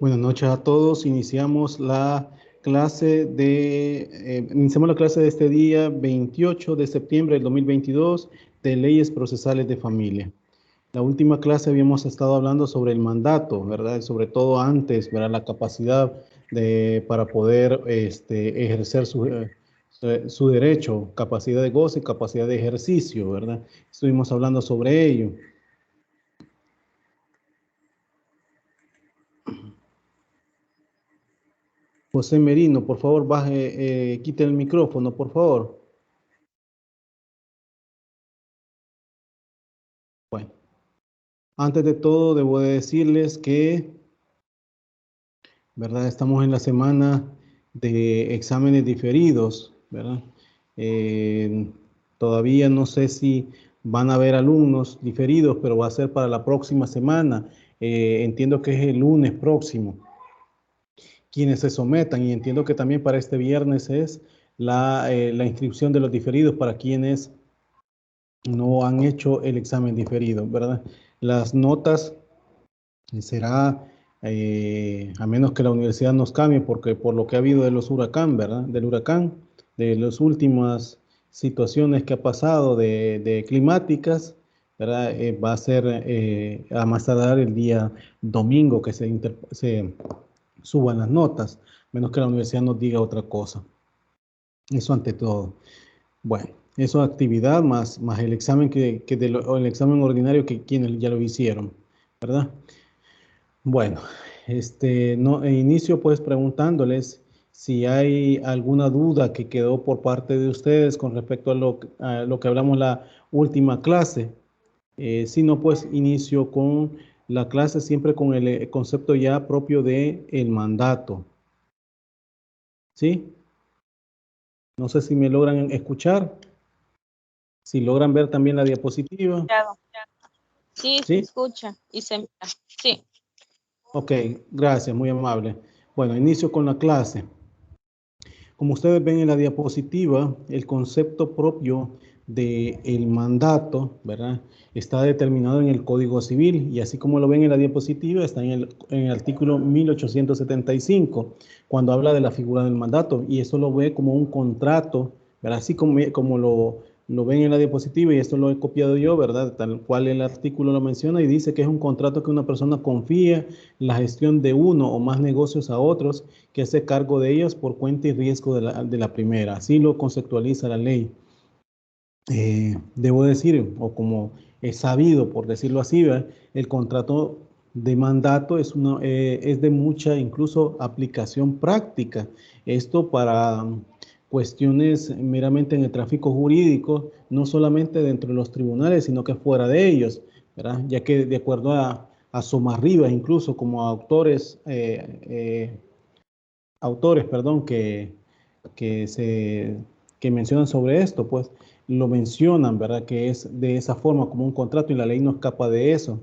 Buenas noches a todos. Iniciamos la clase de este día 28 de septiembre del 2022 de leyes procesales de familia. La última clase habíamos estado hablando sobre el mandato, ¿verdad? Sobre todo antes, ¿verdad? La capacidad para poder ejercer su derecho, capacidad de goce y capacidad de ejercicio, ¿verdad? Estuvimos hablando sobre ello. José Merino, por favor, quite el micrófono, por favor. Bueno, antes de todo, debo de decirles que, ¿verdad? Estamos en la semana de exámenes diferidos, ¿verdad? Eh, Todavía no sé si van a haber alumnos diferidos, pero va a ser para la próxima semana. Entiendo que es el lunes próximo quienes se sometan, y entiendo que también para este viernes es la inscripción de los diferidos para quienes no han hecho el examen diferido, ¿verdad? Las notas será, a menos que la universidad nos cambie, porque por lo que ha habido de los huracán, ¿verdad? Del huracán, de las últimas situaciones que ha pasado de climáticas, ¿verdad? Va a ser a más tardar el día domingo que se suban las notas, menos que la universidad nos diga otra cosa. Eso ante todo. Bueno, eso actividad más el examen o el examen ordinario que quienes ya lo hicieron, ¿verdad? Bueno, no, inicio pues preguntándoles si hay alguna duda que quedó por parte de ustedes con respecto a lo que hablamos la última clase. Si no, pues inicio con la clase siempre con el concepto ya propio de el mandato. ¿Sí? No sé si me logran escuchar, si logran ver también la diapositiva. Claro. Sí, se ¿Sí? escucha y se mira. Sí. Ok, gracias, muy amable. Bueno, inicio con la clase. Como ustedes ven en la diapositiva, el concepto propio del mandato, ¿verdad? Está determinado en el Código Civil, y así como lo ven en la diapositiva, está en el artículo 1875, cuando habla de la figura del mandato, y eso lo ve como un contrato, ¿verdad? Así como lo ven en la diapositiva, y esto lo he copiado yo, ¿verdad? Tal cual el artículo lo menciona, y dice que es un contrato que una persona confía la gestión de uno o más negocios a otros, que hace cargo de ellos por cuenta y riesgo de la primera. Así lo conceptualiza la ley. Debo decir, o como es sabido, por decirlo así, ¿verdad? El contrato de mandato es de mucha incluso aplicación práctica. Esto para cuestiones meramente en el tráfico jurídico, no solamente dentro de los tribunales, sino que fuera de ellos, ¿verdad? Ya que de acuerdo a Somarriba, incluso como autores, perdón, que, se, que mencionan sobre esto, pues lo mencionan, ¿verdad? Que es de esa forma como un contrato, y la ley no escapa de eso.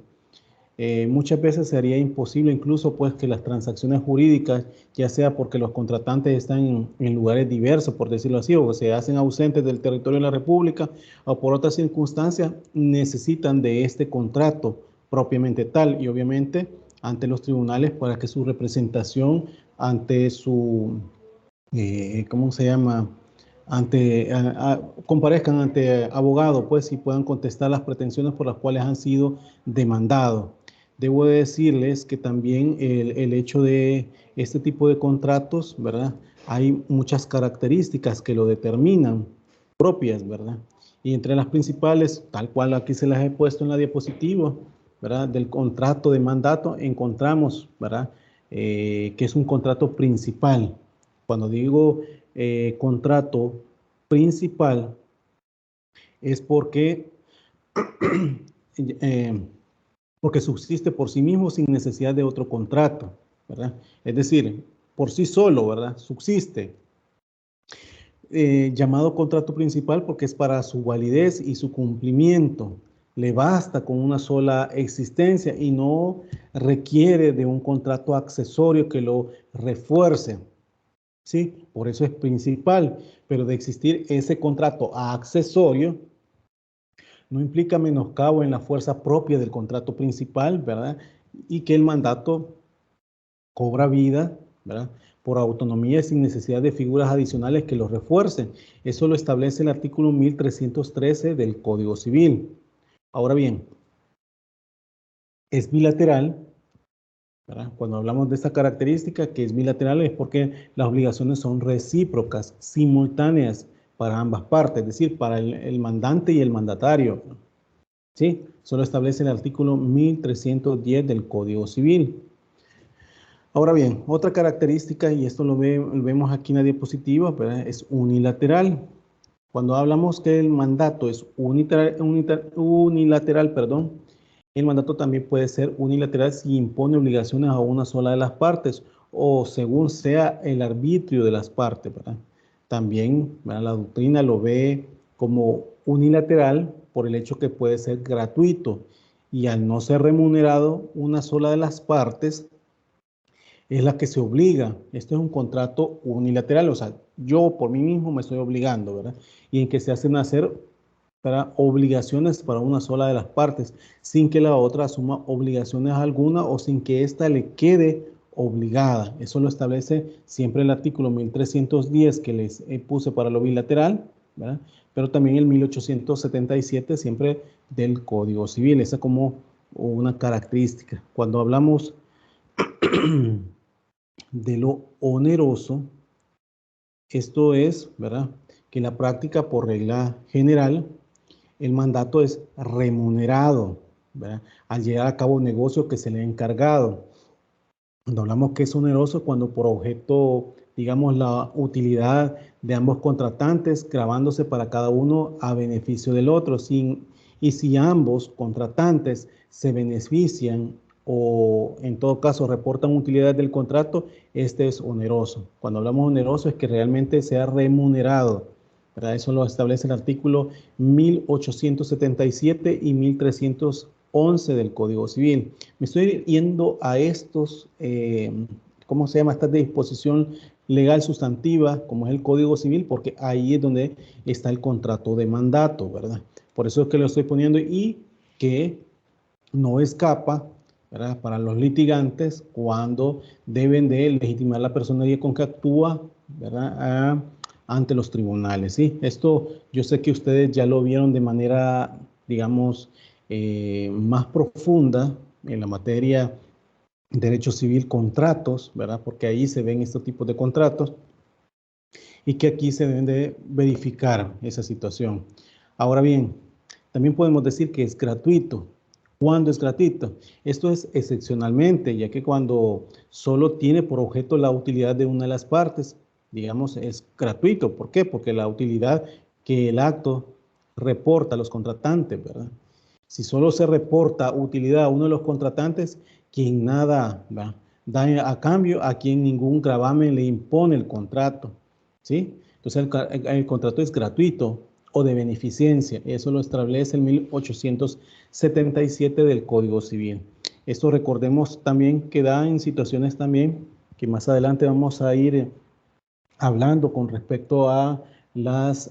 Muchas veces sería imposible incluso pues que las transacciones jurídicas, ya sea porque los contratantes están en lugares diversos, por decirlo así, o se hacen ausentes del territorio de la República, o por otras circunstancias, necesitan de este contrato propiamente tal, y obviamente ante los tribunales para que su representación ante ¿cómo se llama? Comparezcan ante abogado, pues, y puedan contestar las pretensiones por las cuales han sido demandados. Debo decirles que también el hecho de este tipo de contratos, ¿verdad? Hay muchas características que lo determinan, propias, ¿verdad? Y entre las principales, tal cual aquí se las he puesto en la diapositiva, ¿verdad? Del contrato de mandato encontramos, ¿verdad? Que es un contrato principal. Cuando digo contrato principal, es eh, porque subsiste por sí mismo sin necesidad de otro contrato, ¿verdad? Es decir, por sí solo, ¿verdad? Subsiste. Llamado contrato principal porque es para su validez y su cumplimiento. Le basta con una sola existencia y no requiere de un contrato accesorio que lo refuerce. ¿Sí? Por eso es principal, pero de existir ese contrato accesorio, no implica menoscabo en la fuerza propia del contrato principal, ¿verdad? Y que el mandato cobra vida, ¿verdad?, por autonomía y sin necesidad de figuras adicionales que lo refuercen. Eso lo establece el artículo 1313 del Código Civil. Ahora bien, es bilateral, ¿verdad? Cuando hablamos de esta característica que es bilateral es porque las obligaciones son recíprocas, simultáneas para ambas partes, es decir, para el mandante y el mandatario, ¿sí? Solo establece el artículo 1310 del Código Civil. Ahora bien, otra característica, y esto lo vemos aquí en la diapositiva, ¿verdad?, es unilateral. Cuando hablamos que el mandato es unilateral, perdón, el mandato también puede ser unilateral si impone obligaciones a una sola de las partes o según sea el arbitrio de las partes, ¿verdad? También, ¿verdad?, la doctrina lo ve como unilateral por el hecho que puede ser gratuito y al no ser remunerado una sola de las partes, es la que se obliga. Esto es un contrato unilateral, o sea, yo por mí mismo me estoy obligando, ¿verdad? Y en que se hacen hacer para obligaciones para una sola de las partes, sin que la otra asuma obligaciones alguna o sin que ésta le quede obligada. Eso lo establece siempre el artículo 1310 que les puse para lo bilateral, ¿verdad?, pero también el 1877 siempre del Código Civil. Esa es como una característica. Cuando hablamos de lo oneroso, esto es, ¿verdad?, que en la práctica por regla general el mandato es remunerado, ¿verdad?, al llevar a cabo un negocio que se le ha encargado. Cuando hablamos que es oneroso, cuando por objeto, digamos, la utilidad de ambos contratantes, grabándose para cada uno a beneficio del otro, y si ambos contratantes se benefician o en todo caso reportan utilidad del contrato, este es oneroso. Cuando hablamos oneroso es que realmente sea remunerado, ¿verdad? Eso lo establece el artículo 1877 y 1311 del Código Civil. Me estoy yendo a estos, ¿cómo se llama? Esta disposición legal sustantiva, como es el Código Civil, porque ahí es donde está el contrato de mandato, ¿verdad? Por eso es que lo estoy poniendo y que no escapa, ¿verdad?, para los litigantes cuando deben de legitimar la personería con que actúa, ¿verdad?, ante los tribunales, ¿sí? Esto yo sé que ustedes ya lo vieron de manera, digamos, más profunda en la materia de derecho civil, contratos, ¿verdad?, porque ahí se ven estos tipos de contratos y que aquí se deben de verificar esa situación. Ahora bien, también podemos decir que es gratuito. ¿Cuándo es gratuito? Esto es excepcionalmente, ya que cuando solo tiene por objeto la utilidad de una de las partes, digamos, es gratuito. ¿Por qué? Porque la utilidad que el acto reporta a los contratantes, ¿verdad? Si solo se reporta utilidad a uno de los contratantes, quien nada da a cambio, a quien ningún gravamen le impone el contrato, ¿sí? Entonces el contrato es gratuito o de beneficencia. Eso lo establece el 1877 del Código Civil. Esto recordemos también que da en situaciones también que más adelante vamos a ir hablando con respecto a las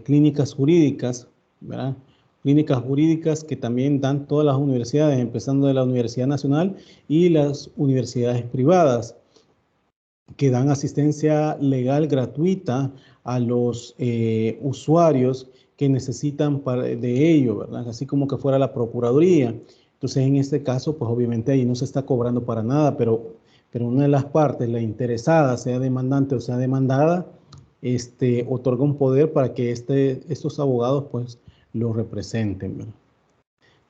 clínicas jurídicas, ¿verdad? Clínicas jurídicas que también dan todas las universidades, empezando de la Universidad Nacional y las universidades privadas, que dan asistencia legal gratuita a los usuarios que necesitan de ello, ¿verdad? Así como que fuera la Procuraduría. Entonces, en este caso, pues obviamente ahí no se está cobrando para nada, pero una de las partes, la interesada, sea demandante o sea demandada, otorga un poder para que estos abogados pues lo representen, ¿verdad?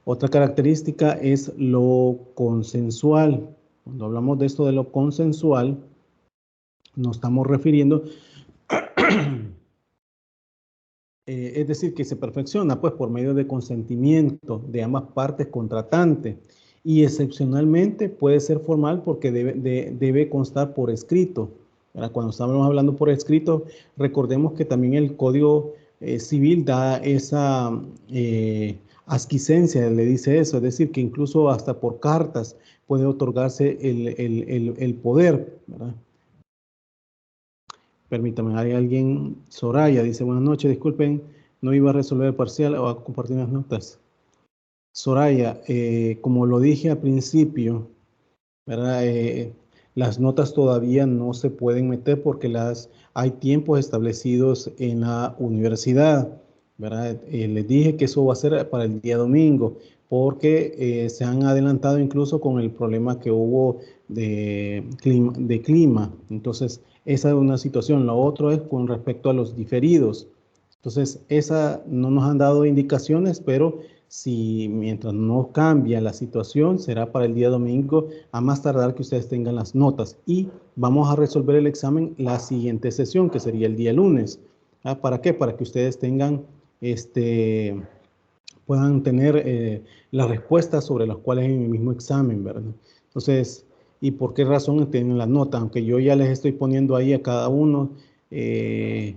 Otra característica es lo consensual. Cuando hablamos de esto de lo consensual, nos estamos refiriendo, es decir, que se perfecciona pues por medio de consentimiento de ambas partes contratantes y excepcionalmente puede ser formal porque debe constar por escrito. ¿Verdad? Cuando estamos hablando por escrito, recordemos que también el Código Civil da esa asquiescencia, le dice eso, es decir, que incluso hasta por cartas puede otorgarse el poder, ¿verdad? Permítame, hay alguien, Soraya, dice, buenas noches, disculpen, no iba a resolver el parcial o a compartir las notas. Soraya, como lo dije al principio, ¿verdad? Las notas todavía no se pueden meter porque hay tiempos establecidos en la universidad, ¿verdad? Les dije que eso va a ser para el día domingo porque se han adelantado incluso con el problema que hubo de clima. Entonces, esa es una situación. Lo otro es con respecto a los diferidos. Entonces, esa no nos han dado indicaciones, pero si mientras no cambia la situación, será para el día domingo, a más tardar que ustedes tengan las notas. Y vamos a resolver el examen la siguiente sesión, que sería el día lunes. ¿Para qué? Para que ustedes tengan, puedan tener las respuestas sobre las cuales en el mismo examen, ¿verdad? Entonces, ¿y por qué razón tienen las notas? Aunque yo ya les estoy poniendo ahí a cada uno el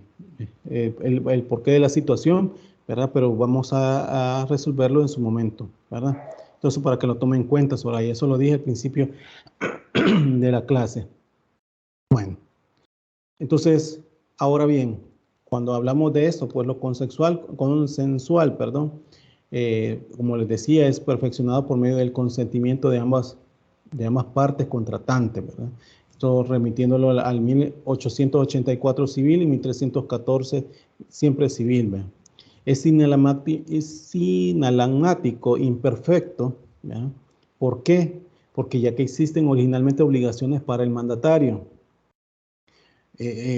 porqué de la situación, ¿verdad? Pero vamos a resolverlo en su momento, ¿verdad? Entonces, para que lo tomen en cuenta, Soraya, eso lo dije al principio de la clase. Bueno, entonces, ahora bien, cuando hablamos de esto, pues lo consensual, perdón, como les decía, es perfeccionado por medio del consentimiento de ambas partes contratantes, ¿verdad? Esto remitiéndolo al 1884 civil y 1314 siempre civil, ¿verdad? Es sinalagmático imperfecto, ¿verdad? ¿Por qué? Porque ya que existen originalmente obligaciones para el mandatario,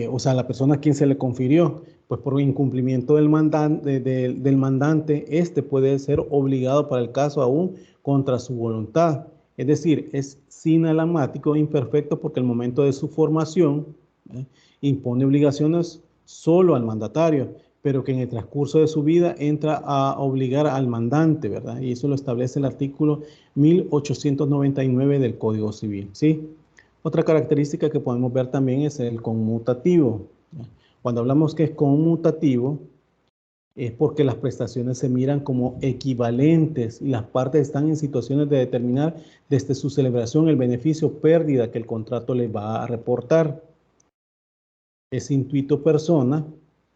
o sea, la persona a quien se le confirió, pues por incumplimiento del mandante, este puede ser obligado para el caso aún contra su voluntad. Es decir, es sinalamático e imperfecto porque el momento de su formación impone obligaciones solo al mandatario, pero que en el transcurso de su vida entra a obligar al mandante, ¿verdad? Y eso lo establece el artículo 1899 del Código Civil, ¿sí? Otra característica que podemos ver también es el conmutativo. Cuando hablamos que es conmutativo, es porque las prestaciones se miran como equivalentes y las partes están en situaciones de determinar desde su celebración el beneficio o pérdida que el contrato les va a reportar. Es intuito persona,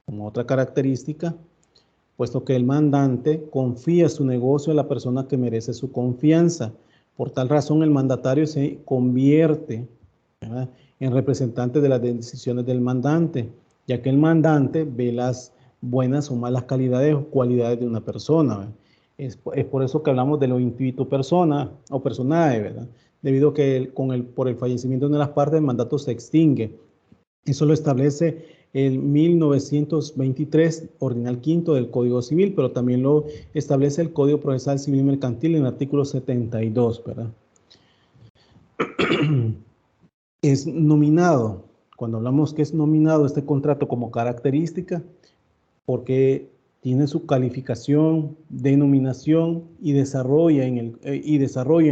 como otra característica, puesto que el mandante confía su negocio a la persona que merece su confianza. Por tal razón, el mandatario se convierte, ¿verdad?, en representante de las decisiones del mandante, ya que el mandante ve las buenas o malas calidades o cualidades de una persona. Es por eso que hablamos de lo intuito persona o personaje, ¿verdad? Debido a que por el fallecimiento de una de las partes, el mandato se extingue. Eso lo establece el 1923, ordinal quinto del Código Civil, pero también lo establece el Código Procesal Civil y Mercantil en el artículo 72, ¿verdad? Es nominado. Cuando hablamos que es nominado este contrato como característica, porque tiene su calificación, denominación y desarrollo en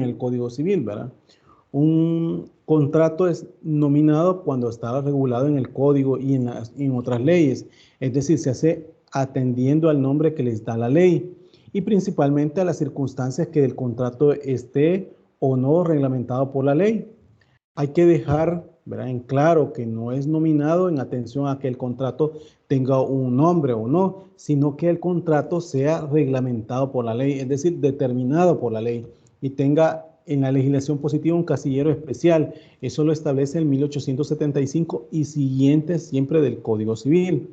el Código Civil, ¿verdad? Un contrato es nominado cuando está regulado en el código y en otras leyes. Es decir, se hace atendiendo al nombre que les da la ley y principalmente a las circunstancias que el contrato esté o no reglamentado por la ley. Hay que dejar, ¿verdad?, en claro que no es nominado en atención a que el contrato tenga un nombre o no, sino que el contrato sea reglamentado por la ley, es decir, determinado por la ley y tenga en la legislación positiva un casillero especial. Eso lo establece el 1875 y siguientes siempre del Código Civil.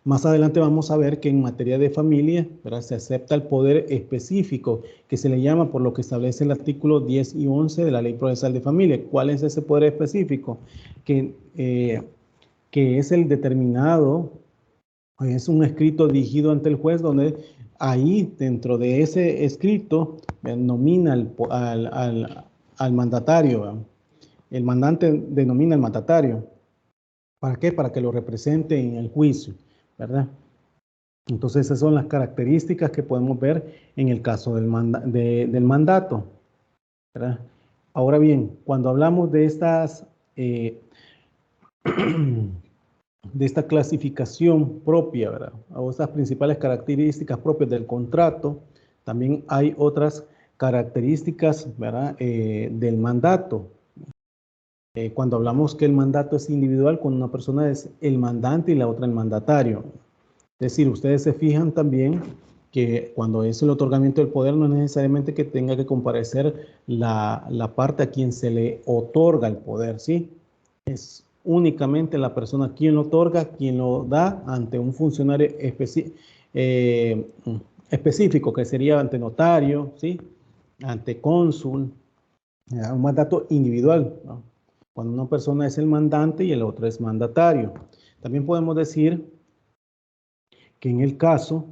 Más adelante vamos a ver que en materia de familia, ¿verdad?, se acepta el poder específico que se le llama por lo que establece el artículo 10 y 11 de la Ley Procesal de Familia. ¿Cuál es ese poder específico? Que es el determinado, es un escrito dirigido ante el juez donde ahí dentro de ese escrito nomina al mandatario, ¿verdad? El mandante denomina al mandatario. ¿Para qué? Para que lo represente en el juicio, ¿verdad? Entonces esas son las características que podemos ver en el caso del mandato, ¿verdad? Ahora bien, cuando hablamos de de esta clasificación propia, ¿verdad?, o estas principales características propias del contrato, también hay otras características, ¿verdad?, del mandato. Cuando hablamos que el mandato es individual, cuando una persona es el mandante y la otra el mandatario. Es decir, ustedes se fijan también que cuando es el otorgamiento del poder no es necesariamente que tenga que comparecer la parte a quien se le otorga el poder, ¿sí? Es únicamente la persona quien lo otorga, quien lo da ante un funcionario específico, que sería ante notario, ¿sí? Ante cónsul, un mandato individual, ¿no? Cuando una persona es el mandante y el otro es mandatario. También podemos decir que en el caso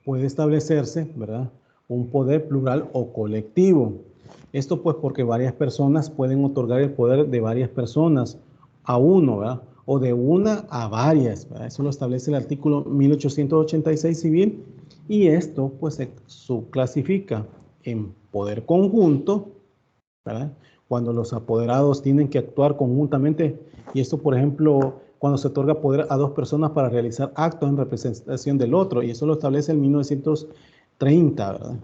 puede establecerse, ¿verdad?, un poder plural o colectivo. Esto pues porque varias personas pueden otorgar el poder de varias personas a uno, ¿verdad?, o de una a varias, ¿verdad? Eso lo establece el artículo 1886 civil, y esto pues se subclasifica en poder conjunto, ¿verdad?, cuando los apoderados tienen que actuar conjuntamente, y esto, por ejemplo, cuando se otorga poder a dos personas para realizar actos en representación del otro, y eso lo establece en 1930, ¿verdad?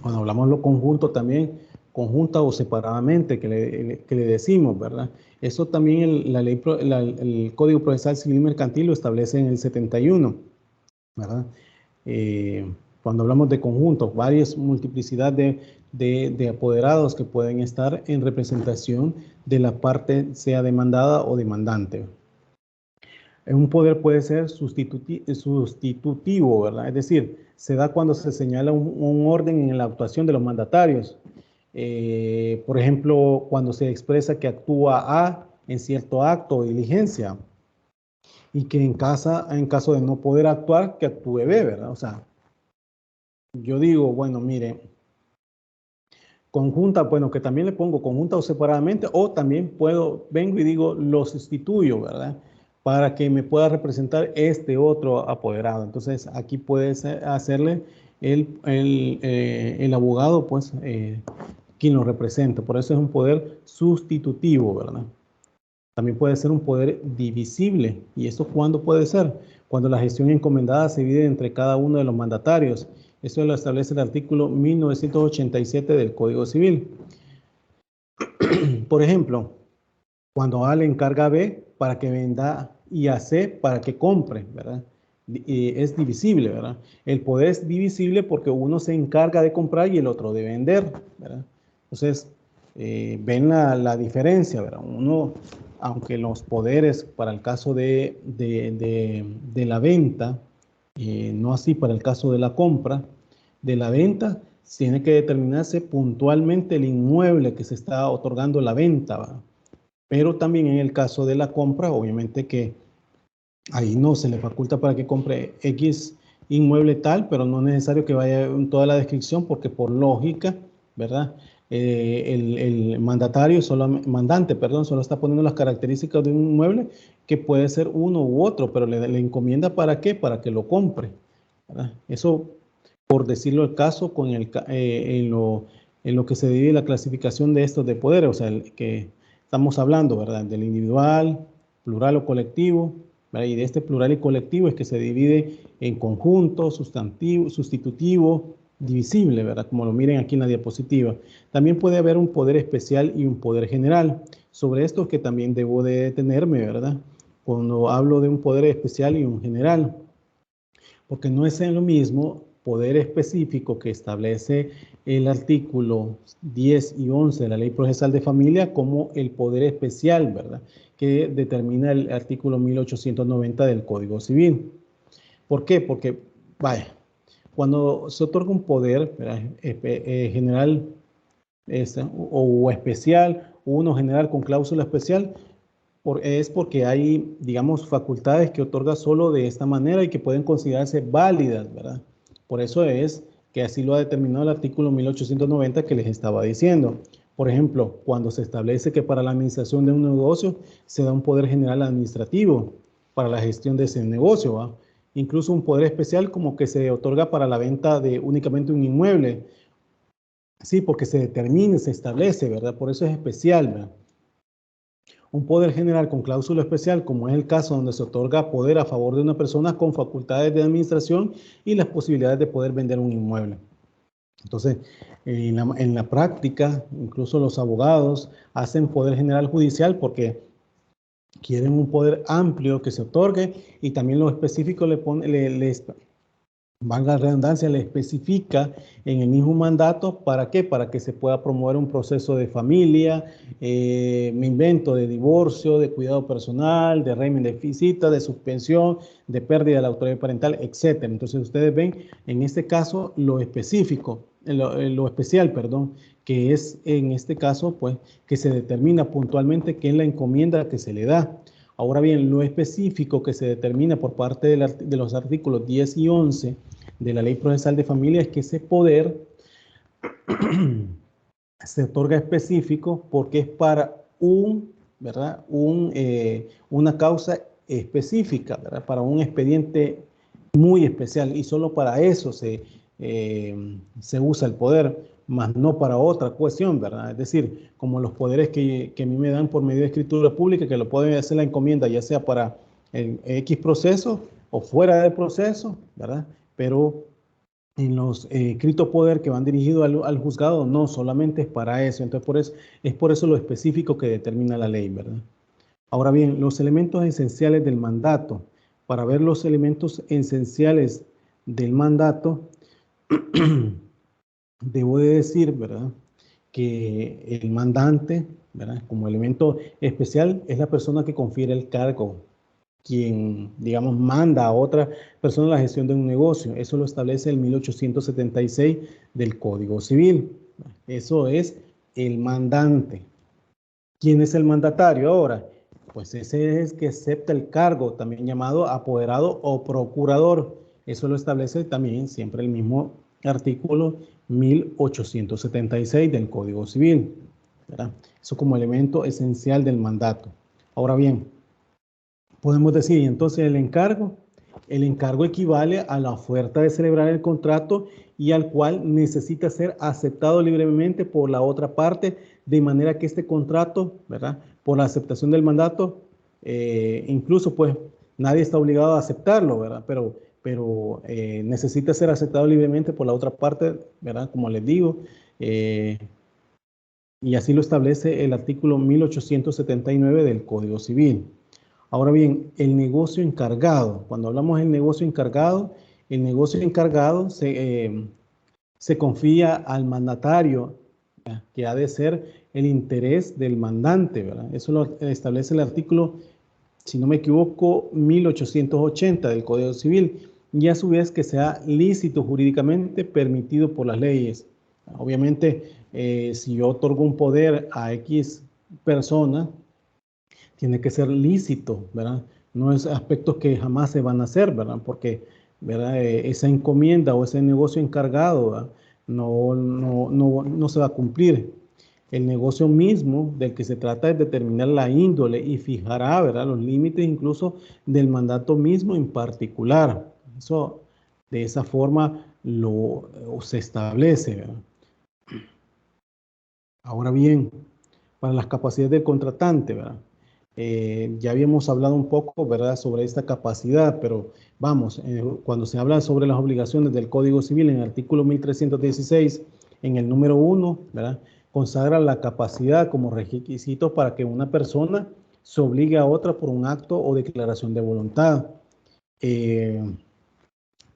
Cuando hablamos de lo conjunto también, conjunta o separadamente, que le decimos, ¿verdad? Eso también el Código Procesal Civil Mercantil lo establece en el 71, ¿verdad? Cuando hablamos de conjuntos, varias multiplicidad de apoderados que pueden estar en representación de la parte, sea demandada o demandante. Un poder puede ser sustitutivo, ¿verdad? Es decir, se da cuando se señala un orden en la actuación de los mandatarios. Por ejemplo, cuando se expresa que actúa A en cierto acto o diligencia, y que en caso de no poder actuar, que actúe B, ¿verdad? O sea, yo digo, bueno, mire, conjunta, bueno, que también le pongo conjunta o separadamente, o también vengo y digo, lo sustituyo, ¿verdad?, para que me pueda representar este otro apoderado. Entonces, aquí puede hacerle el abogado, pues, quien lo representa. Por eso es un poder sustitutivo, ¿verdad? También puede ser un poder divisible. ¿Y esto cuándo puede ser? Cuando la gestión encomendada se divide entre cada uno de los mandatarios. Eso lo establece el artículo 1987 del Código Civil. Por ejemplo, cuando A le encarga a B para que venda y a C para que compre, ¿verdad? Es divisible, ¿verdad? El poder es divisible porque uno se encarga de comprar y el otro de vender, ¿verdad? Entonces, ven la diferencia, ¿verdad? Uno, aunque los poderes para el caso de la venta, no así para el caso de la compra, de la venta, tiene que determinarse puntualmente el inmueble que se está otorgando la venta, ¿verdad? Pero también en el caso de la compra, obviamente que ahí no se le faculta para que compre X inmueble tal, pero no es necesario que vaya en toda la descripción porque por lógica, ¿verdad? El mandatario, mandante, perdón, solo está poniendo las características de un inmueble que puede ser uno u otro, pero le encomienda ¿para qué? Para que lo compre, ¿verdad? Eso, por decirlo el caso, en lo que se divide la clasificación de estos de poderes, o sea, el que estamos hablando, ¿verdad? Del individual, plural o colectivo, ¿verdad? Y de este plural y colectivo es que se divide en conjunto, sustantivo, sustitutivo, divisible, ¿verdad? Como lo miren aquí en la diapositiva. También puede haber un poder especial y un poder general. Sobre esto es que también debo de detenerme, ¿verdad? Cuando hablo de un poder especial y un general, porque no es lo mismo poder específico que establece el artículo 10 y 11 de la Ley Procesal de Familia como el poder especial, ¿verdad?, que determina el artículo 1890 del Código Civil. ¿Por qué? Porque, vaya, cuando se otorga un poder, general o especial, o uno general con cláusula especial, es porque hay, digamos, facultades que otorga solo de esta manera y que pueden considerarse válidas, ¿verdad? Por eso es que así lo ha determinado el artículo 1890 que les estaba diciendo. Por ejemplo, cuando se establece que para la administración de un negocio se da un poder general administrativo para la gestión de ese negocio, ¿va? Incluso un poder especial como que se otorga para la venta de únicamente un inmueble. Sí, porque se determina, se establece, ¿verdad? Por eso es especial, ¿verdad? Un poder general con cláusula especial, como es el caso donde se otorga poder a favor de una persona con facultades de administración y las posibilidades de poder vender un inmueble. Entonces, en la práctica, incluso los abogados hacen poder general judicial porque quieren un poder amplio que se otorgue y también lo específico les valga la redundancia, le especifica en el mismo mandato, ¿para qué? Para que se pueda promover un proceso de familia, me invento, de divorcio, de cuidado personal, de régimen de visita, de suspensión, de pérdida de la autoridad parental, etc. Entonces ustedes ven en este caso lo específico, lo especial, perdón, que es en este caso, pues, que se determina puntualmente qué es la encomienda que se le da. Ahora bien, lo específico que se determina por parte de los artículos 10 y 11 de la Ley Procesal de Familia es que ese poder se otorga específico porque es para ¿verdad? Una causa específica, ¿verdad? Para un expediente muy especial y solo para eso se usa el poder, más no para otra cuestión, ¿verdad? Es decir, como los poderes que a mí me dan por medio de escritura pública, que lo pueden hacer la encomienda, ya sea para el X proceso o fuera del proceso, ¿verdad? Pero en los escritos poder que van dirigidos al juzgado, no solamente es para eso. Entonces, es por eso lo específico que determina la ley, ¿verdad? Ahora bien, los elementos esenciales del mandato. Para ver los elementos esenciales del mandato, debo de decir, ¿verdad?, que el mandante, ¿verdad?, como elemento especial, es la persona que confiere el cargo, quien, digamos, manda a otra persona la gestión de un negocio. Eso lo establece el 1876 del Código Civil. Eso es el mandante. ¿Quién es el mandatario ahora? Pues ese es el que acepta el cargo, también llamado apoderado o procurador. Eso lo establece también siempre el mismo artículo 1876 del Código Civil, ¿verdad? Eso como elemento esencial del mandato. Ahora bien, podemos decir, y entonces el encargo equivale a la oferta de celebrar el contrato y al cual necesita ser aceptado libremente por la otra parte, de manera que este contrato, ¿verdad?, por la aceptación del mandato, incluso pues nadie está obligado a aceptarlo, ¿verdad? Pero necesita ser aceptado libremente por la otra parte, ¿verdad? Como les digo, y así lo establece el artículo 1879 del Código Civil. Ahora bien, el negocio encargado. Cuando hablamos del negocio encargado, el negocio encargado se confía al mandatario, que ha de ser el interés del mandante, ¿verdad? Eso lo establece el artículo, si no me equivoco, 1880 del Código Civil, y a su vez que sea lícito jurídicamente permitido por las leyes. Obviamente, si yo otorgo un poder a X persona, tiene que ser lícito, ¿verdad? No es aspectos que jamás se van a hacer, ¿verdad? Porque, ¿verdad? Esa encomienda o ese negocio encargado, ¿verdad?, no se va a cumplir. El negocio mismo del que se trata es determinar la índole y fijará, ¿verdad?, los límites incluso del mandato mismo en particular. Eso, de esa forma, se establece, ¿verdad? Ahora bien, para las capacidades del contratante, ¿verdad? Ya habíamos hablado un poco, ¿verdad?, sobre esta capacidad, pero vamos, cuando se habla sobre las obligaciones del Código Civil, en el artículo 1316, en el número 1, ¿verdad?, consagra la capacidad como requisito para que una persona se obligue a otra por un acto o declaración de voluntad.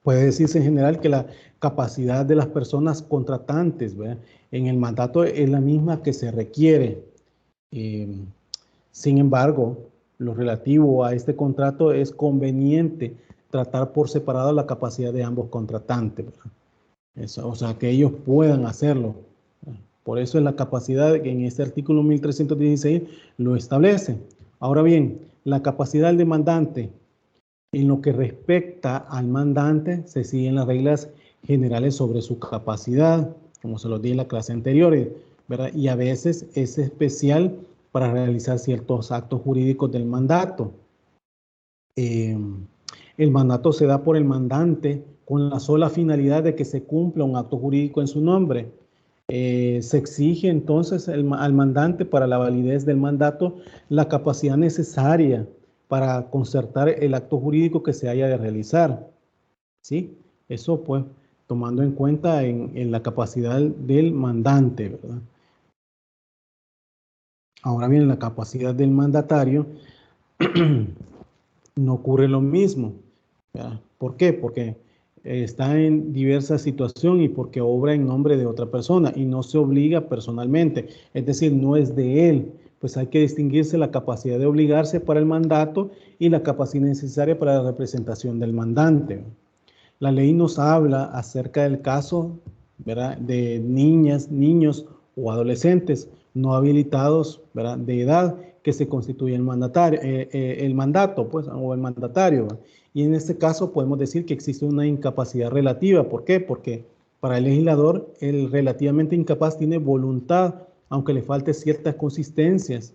Puede decirse en general que la capacidad de las personas contratantes, ¿verdad?, en el mandato es la misma que se requiere. Eh, Sin embargo, lo relativo a este contrato es conveniente tratar por separado la capacidad de ambos contratantes, ¿verdad? Eso, o sea, que ellos puedan hacerlo. Por eso es la capacidad que en este artículo 1316 lo establece. Ahora bien, la capacidad del demandante, en lo que respecta al mandante, se siguen las reglas generales sobre su capacidad, como se los di en la clase anterior, ¿verdad? Y a veces es especial para realizar ciertos actos jurídicos del mandato. El mandato se da por el mandante con la sola finalidad de que se cumpla un acto jurídico en su nombre. Se exige entonces al mandante, para la validez del mandato, la capacidad necesaria para concertar el acto jurídico que se haya de realizar, ¿sí? Eso pues tomando en cuenta en la capacidad del mandante, ¿verdad? Ahora bien, la capacidad del mandatario no ocurre lo mismo, ¿verdad? ¿Por qué? Porque está en diversa situación y porque obra en nombre de otra persona y no se obliga personalmente, es decir, no es de él. Pues hay que distinguirse la capacidad de obligarse para el mandato y la capacidad necesaria para la representación del mandante. La ley nos habla acerca del caso, ¿verdad?, de niñas, niños o adolescentes no habilitados, ¿verdad?, de edad que se constituye el mandato, pues, o el mandatario. ¿Verdad? Y en este caso podemos decir que existe una incapacidad relativa. ¿Por qué? Porque para el legislador, el relativamente incapaz tiene voluntad, aunque le falte ciertas consistencias,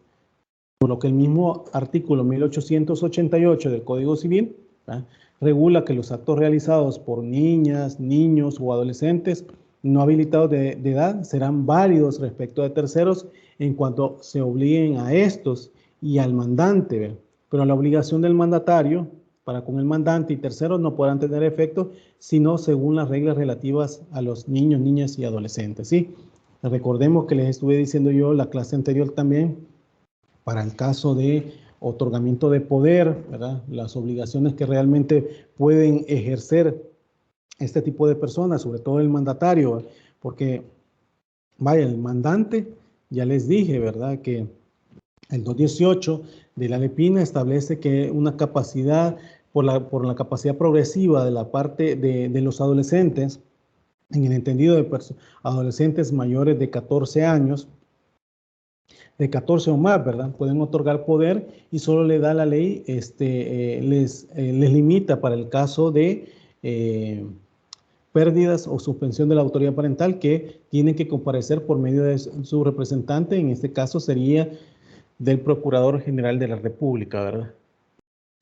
por lo que el mismo artículo 1888 del Código Civil, ¿verdad?, regula que los actos realizados por niñas, niños o adolescentes no habilitados de edad serán válidos respecto de terceros en cuanto se obliguen a estos y al mandante, ¿verdad? Pero la obligación del mandatario para con el mandante y terceros no podrán tener efecto sino según las reglas relativas a los niños, niñas y adolescentes, ¿sí? Recordemos que les estuve diciendo yo la clase anterior también, para el caso de otorgamiento de poder, ¿verdad?, las obligaciones que realmente pueden ejercer este tipo de personas, sobre todo el mandatario, ¿verdad? Porque, vaya, el mandante, ya les dije, ¿verdad?, que el 218 de la Lepina establece que una capacidad, por la capacidad progresiva de la parte de los adolescentes, en el entendido de adolescentes mayores de 14 años, de 14 o más, ¿verdad?, pueden otorgar poder y solo le da la ley, les limita para el caso de pérdidas o suspensión de la autoridad parental, que tienen que comparecer por medio de su representante. En este caso sería del Procurador General de la República, ¿verdad?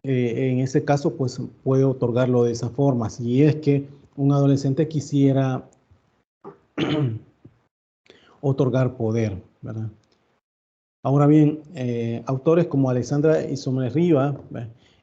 En ese caso, pues puede otorgarlo de esa forma. Si es que un adolescente quisiera otorgar poder, ¿verdad? Ahora bien, autores como Alexandra Isomerriba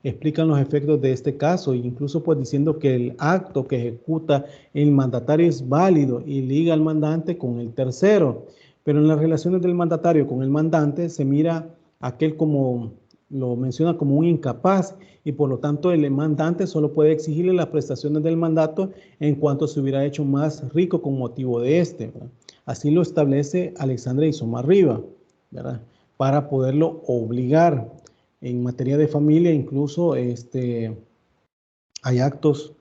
explican los efectos de este caso, incluso pues diciendo que el acto que ejecuta el mandatario es válido y liga al mandante con el tercero, pero en las relaciones del mandatario con el mandante se mira aquel, como lo menciona, como un incapaz, y por lo tanto el mandante solo puede exigirle las prestaciones del mandato en cuanto se hubiera hecho más rico con motivo de este, ¿verdad? Así lo establece Alexandra Isomerriba, ¿verdad?, para poderlo obligar. En materia de familia, incluso hay actos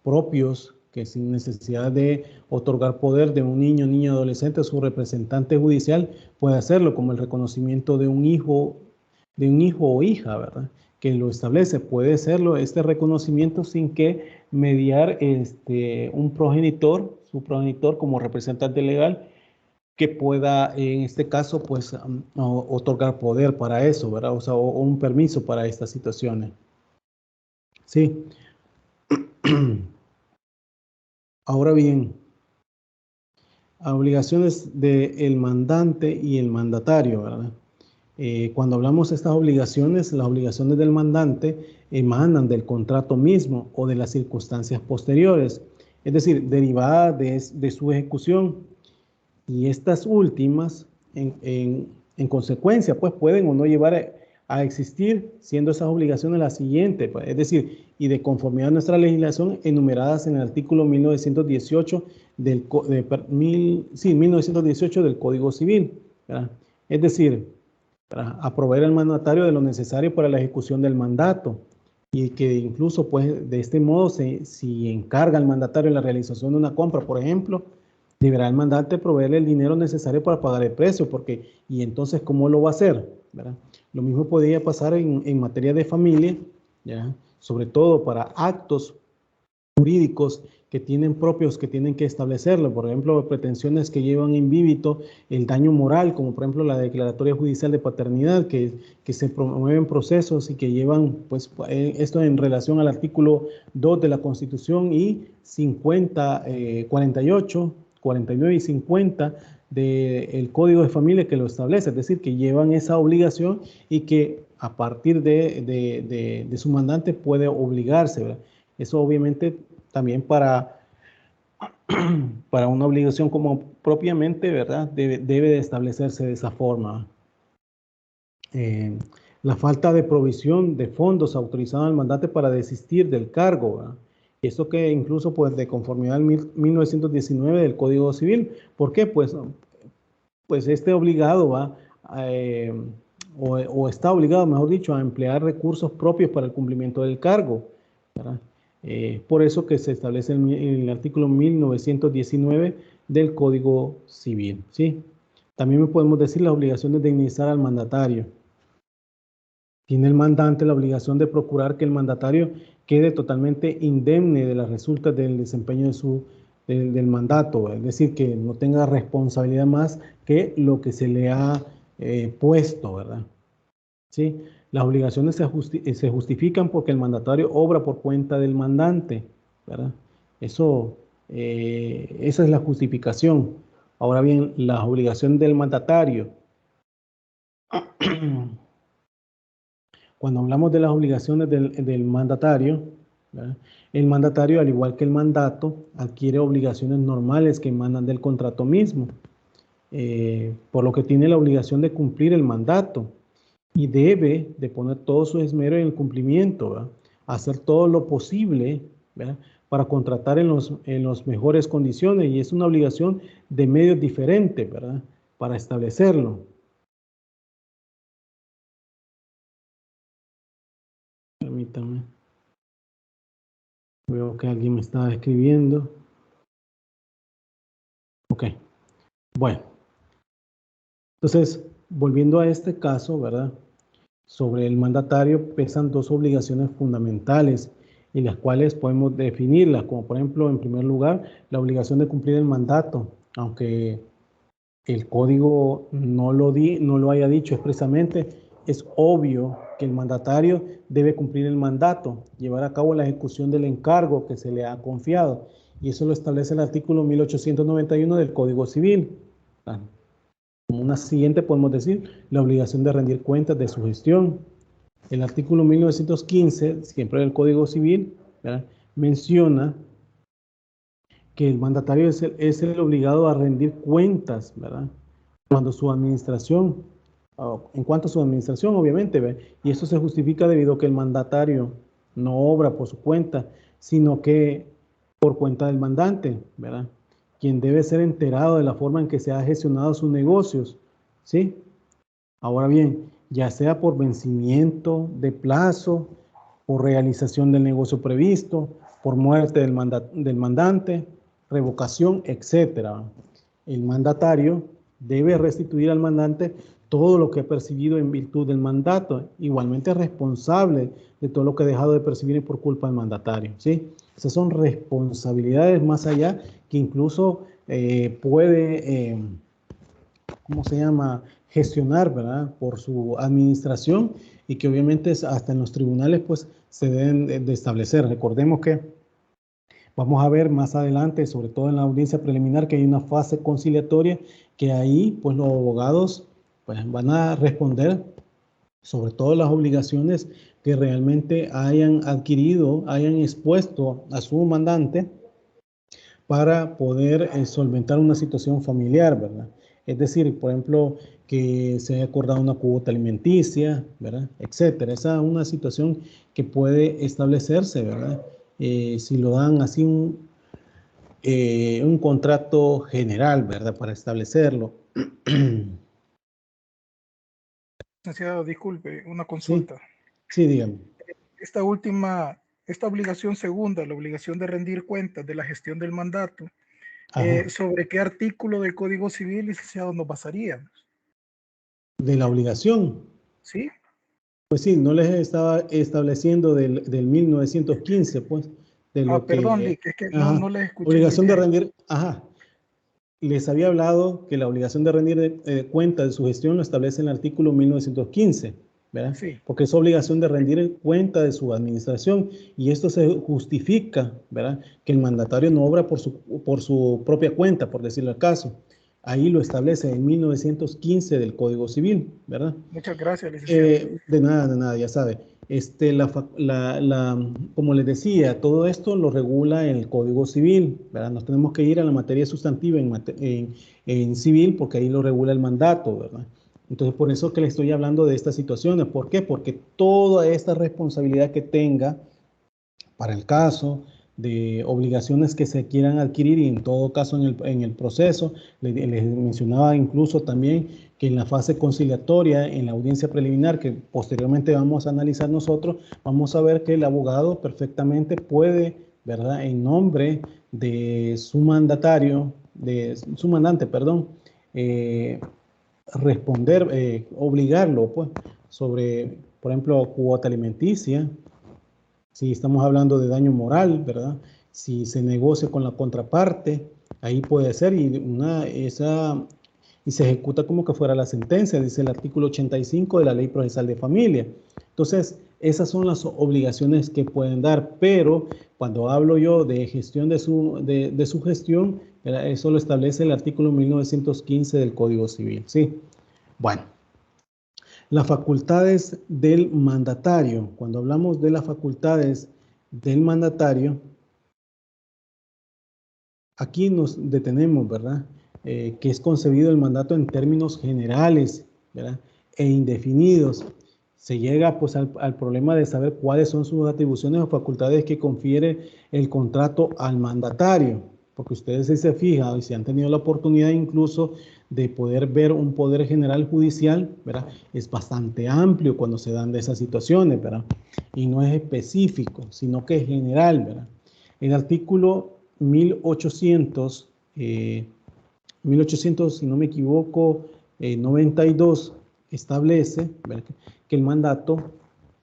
propios que sin necesidad de otorgar poder de un niño, niña, adolescente a su representante judicial puede hacerlo, como el reconocimiento de un hijo o hija, ¿verdad?, que lo establece. Puede hacerlo este reconocimiento sin que mediar un progenitor, su progenitor como representante legal, que pueda, en este caso, pues, otorgar poder para eso, ¿verdad? O sea, o un permiso para estas situaciones. Sí. Ahora bien, obligaciones del mandante y el mandatario, ¿verdad? Cuando hablamos de estas obligaciones, las obligaciones del mandante emanan del contrato mismo o de las circunstancias posteriores, es decir, derivadas de su ejecución. Y estas últimas, en consecuencia, pues pueden o no llevar a existir, siendo esas obligaciones las siguientes, pues, es decir, y de conformidad a nuestra legislación enumeradas en el artículo 1918 1918 del Código Civil, ¿verdad? Es decir, a proveer al mandatario de lo necesario para la ejecución del mandato, y que incluso, pues, de este modo, si encarga al mandatario la realización de una compra, por ejemplo, deberá el mandante proveerle el dinero necesario para pagar el precio, porque, y entonces, ¿cómo lo va a hacer? ¿Verdad? Lo mismo podría pasar en materia de familia, ¿ya?, sobre todo para actos jurídicos que tienen propios, que tienen que establecerlo, por ejemplo, pretensiones que llevan in vivito el daño moral, como por ejemplo la declaratoria judicial de paternidad, que se promueven procesos y que llevan, pues, esto en relación al artículo 2 de la Constitución y 50, 48, 49 y 50 del Código de Familia, que lo establece, es decir, que llevan esa obligación y que a partir de su mandante puede obligarse, ¿verdad? Eso obviamente también para una obligación como propiamente, ¿verdad?, debe de establecerse de esa forma. La falta de provisión de fondos autorizados al mandante para desistir del cargo, ¿verdad? Y eso que incluso pues de conformidad al 1919 del Código Civil. ¿Por qué? Pues este obligado va o está obligado, mejor dicho, a emplear recursos propios para el cumplimiento del cargo, ¿verdad? Por eso que se establece en el artículo 1919 del Código Civil, ¿sí? También podemos decir las obligaciones de indemnizar al mandatario. Tiene el mandante la obligación de procurar que el mandatario quede totalmente indemne de las resultas del desempeño del mandato, es decir, que no tenga responsabilidad más que lo que se le ha puesto, ¿verdad? ¿Sí? Las obligaciones se justifican porque el mandatario obra por cuenta del mandante, ¿verdad? Esa es la justificación. Ahora bien, las obligaciones del mandatario. Cuando hablamos de las obligaciones del mandatario, ¿verdad? El mandatario, al igual que el mandato, adquiere obligaciones normales que emanan del contrato mismo, por lo que tiene la obligación de cumplir el mandato y debe de poner todo su esmero en el cumplimiento, ¿verdad? Hacer todo lo posible, ¿verdad? Para contratar en los mejores condiciones, y es una obligación de medios diferentes, ¿verdad? Para establecerlo. Permítame. Veo que alguien me está escribiendo. Ok. Bueno. Entonces, volviendo a este caso, ¿verdad? Sobre el mandatario pesan dos obligaciones fundamentales y las cuales podemos definirlas, como por ejemplo, en primer lugar, la obligación de cumplir el mandato, aunque el código no lo haya dicho expresamente, es obvio que el mandatario debe cumplir el mandato, llevar a cabo la ejecución del encargo que se le ha confiado, y eso lo establece el artículo 1891 del Código Civil. Como una siguiente podemos decir la obligación de rendir cuentas de su gestión. El artículo 1915, siempre del Código Civil, ¿verdad?, menciona que el mandatario es el obligado a rendir cuentas, ¿verdad? Cuando su administración, en cuanto a su administración, obviamente, ¿verdad? Y eso se justifica debido a que el mandatario no obra por su cuenta, sino que por cuenta del mandante, ¿verdad? Quien debe ser enterado de la forma en que se ha gestionado sus negocios, ¿sí? Ahora bien, ya sea por vencimiento de plazo, por realización del negocio previsto, por muerte del mandante, revocación, etc. El mandatario debe restituir al mandante todo lo que ha percibido en virtud del mandato, igualmente responsable de todo lo que ha dejado de percibir por culpa del mandatario, ¿sí? Esas son responsabilidades más allá que incluso puede, ¿cómo se llama?, gestionar, ¿verdad?, por su administración, y que obviamente hasta en los tribunales pues se deben de establecer. Recordemos que vamos a ver más adelante, sobre todo en la audiencia preliminar, que hay una fase conciliatoria, que ahí pues los abogados pues van a responder sobre todo las obligaciones que realmente hayan adquirido, hayan expuesto a su mandante para poder solventar una situación familiar, ¿verdad? Es decir, por ejemplo, que se haya acordado una cuota alimenticia, ¿verdad?, etcétera. Esa es una situación que puede establecerse, ¿verdad? Si lo dan así un contrato general, ¿verdad?, para establecerlo. Licenciado, disculpe, una Sí, consulta. sí, dígame. Esta obligación segunda, la obligación de rendir cuentas de la gestión del mandato, ¿sobre qué artículo del Código Civil, licenciado, nos basaríamos? De la obligación. ¿Sí? Pues sí, no les estaba estableciendo del 1915, pues, de lo Perdón, que... es que Ajá, no les escuché muy obligación de bien. rendir... Ajá, les había hablado que la obligación de rendir cuenta de su gestión lo establece en el artículo 1915, ¿verdad? Sí. Porque es obligación de rendir cuenta de su administración, y esto se justifica, ¿verdad?, que el mandatario no obra por su propia cuenta, por decirlo al caso. Ahí lo establece en 1915 del Código Civil, ¿verdad? Muchas gracias, licenciado. De nada, ya sabe. Como les decía, todo esto lo regula en el Código Civil, ¿verdad? Nos tenemos que ir a la materia sustantiva en civil, porque ahí lo regula el mandato, ¿verdad? Entonces, por eso que le estoy hablando de estas situaciones. ¿Por qué? Porque toda esta responsabilidad que tenga para el caso de obligaciones que se quieran adquirir y en todo caso en el proceso, les mencionaba incluso también que en la fase conciliatoria, en la audiencia preliminar, que posteriormente vamos a analizar nosotros, vamos a ver que el abogado perfectamente puede, ¿verdad?, en nombre de su mandatario, de su mandante, perdón, responder, obligarlo, pues, sobre, por ejemplo, cuota alimenticia, si estamos hablando de daño moral, ¿verdad? Si se negocia con la contraparte, ahí puede ser y se ejecuta como que fuera la sentencia, dice el artículo 85 de la Ley Procesal de Familia. Entonces, esas son las obligaciones que pueden dar, pero cuando hablo yo de gestión de su gestión, ¿verdad?, eso lo establece el artículo 1915 del Código Civil, ¿sí? Bueno. Las facultades del mandatario. Cuando hablamos de las facultades del mandatario, aquí nos detenemos, ¿verdad? Que es concebido el mandato en términos generales, ¿verdad?, e indefinidos. Se llega pues al problema de saber cuáles son sus atribuciones o facultades que confiere el contrato al mandatario. Porque ustedes si se fijan y si han tenido la oportunidad incluso de poder ver un poder general judicial, ¿verdad?, es bastante amplio cuando se dan de esas situaciones, ¿verdad? Y no es específico, sino que es general, ¿verdad? El artículo 1800, si no me equivoco, 92, establece, ¿verdad?, que el mandato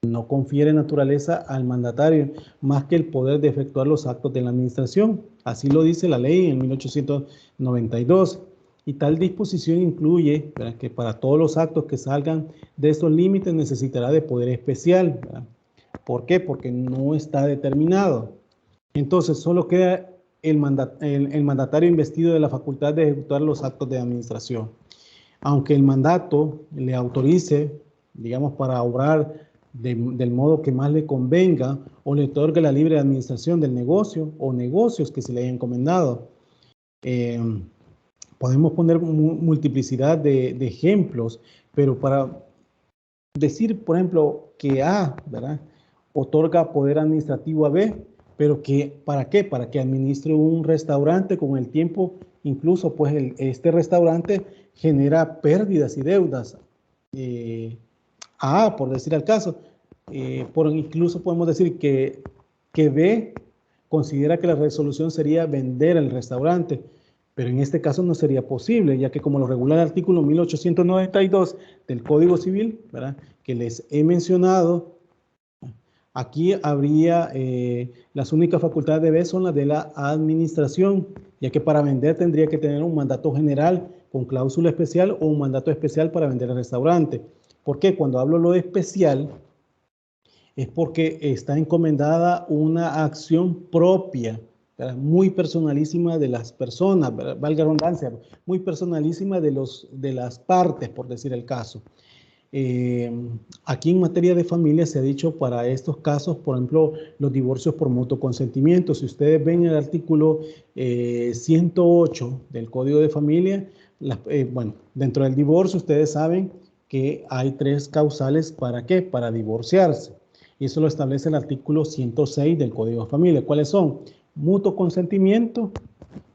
no confiere naturaleza al mandatario más que el poder de efectuar los actos de la administración. Así lo dice la ley en 1892. Y tal disposición incluye, ¿verdad?, que para todos los actos que salgan de estos límites necesitará de poder especial, ¿verdad? ¿Por qué? Porque no está determinado. Entonces, solo queda el mandatario investido de la facultad de ejecutar los actos de administración. Aunque el mandato le autorice, digamos, para obrar del modo que más le convenga o le otorgue la libre administración del negocio o negocios que se le hayan encomendado. Podemos poner multiplicidad de ejemplos, pero para decir, por ejemplo, que A, ¿verdad?, otorga poder administrativo a B, pero que, ¿para qué? Para que administre un restaurante con el tiempo, incluso pues este restaurante genera pérdidas y deudas a A, por decir el caso. Incluso podemos decir que B considera que la resolución sería vender el restaurante, pero en este caso no sería posible, ya que como lo regula el artículo 1892 del Código Civil, ¿verdad?, que les he mencionado, aquí habría las únicas facultades de B son las de la administración, ya que para vender tendría que tener un mandato general con cláusula especial o un mandato especial para vender el restaurante. ¿Por qué? Cuando hablo lo de especial, es porque está encomendada una acción propia, ¿verdad?, muy personalísima de las personas, ¿verdad?, valga la redundancia, muy personalísima de las partes, por decir el caso. Aquí en materia de familia se ha dicho para estos casos, por ejemplo, los divorcios por mutuo consentimiento. Si ustedes ven el artículo 108 del Código de Familia, bueno, dentro del divorcio ustedes saben que hay 3 causales. ¿Para qué? Para divorciarse. Y eso lo establece el artículo 106 del Código de Familia. ¿Cuáles son? Mutuo consentimiento,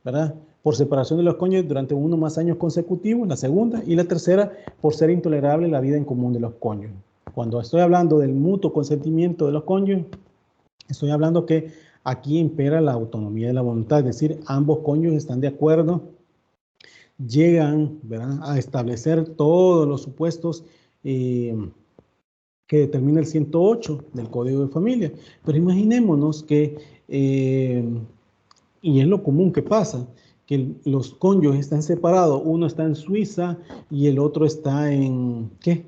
¿verdad?, por separación de los cónyuges durante 1 o más años consecutivos, la segunda, y la tercera, por ser intolerable la vida en común de los cónyuges. Cuando estoy hablando del mutuo consentimiento de los cónyuges, estoy hablando que aquí impera la autonomía de la voluntad, es decir, ambos cónyuges están de acuerdo, llegan, ¿verdad?, a establecer todos los supuestos que determina el 108 del Código de Familia. Pero imaginémonos que, y es lo común que pasa, que los cónyuges están separados, uno está en Suiza y el otro está en, ¿qué?,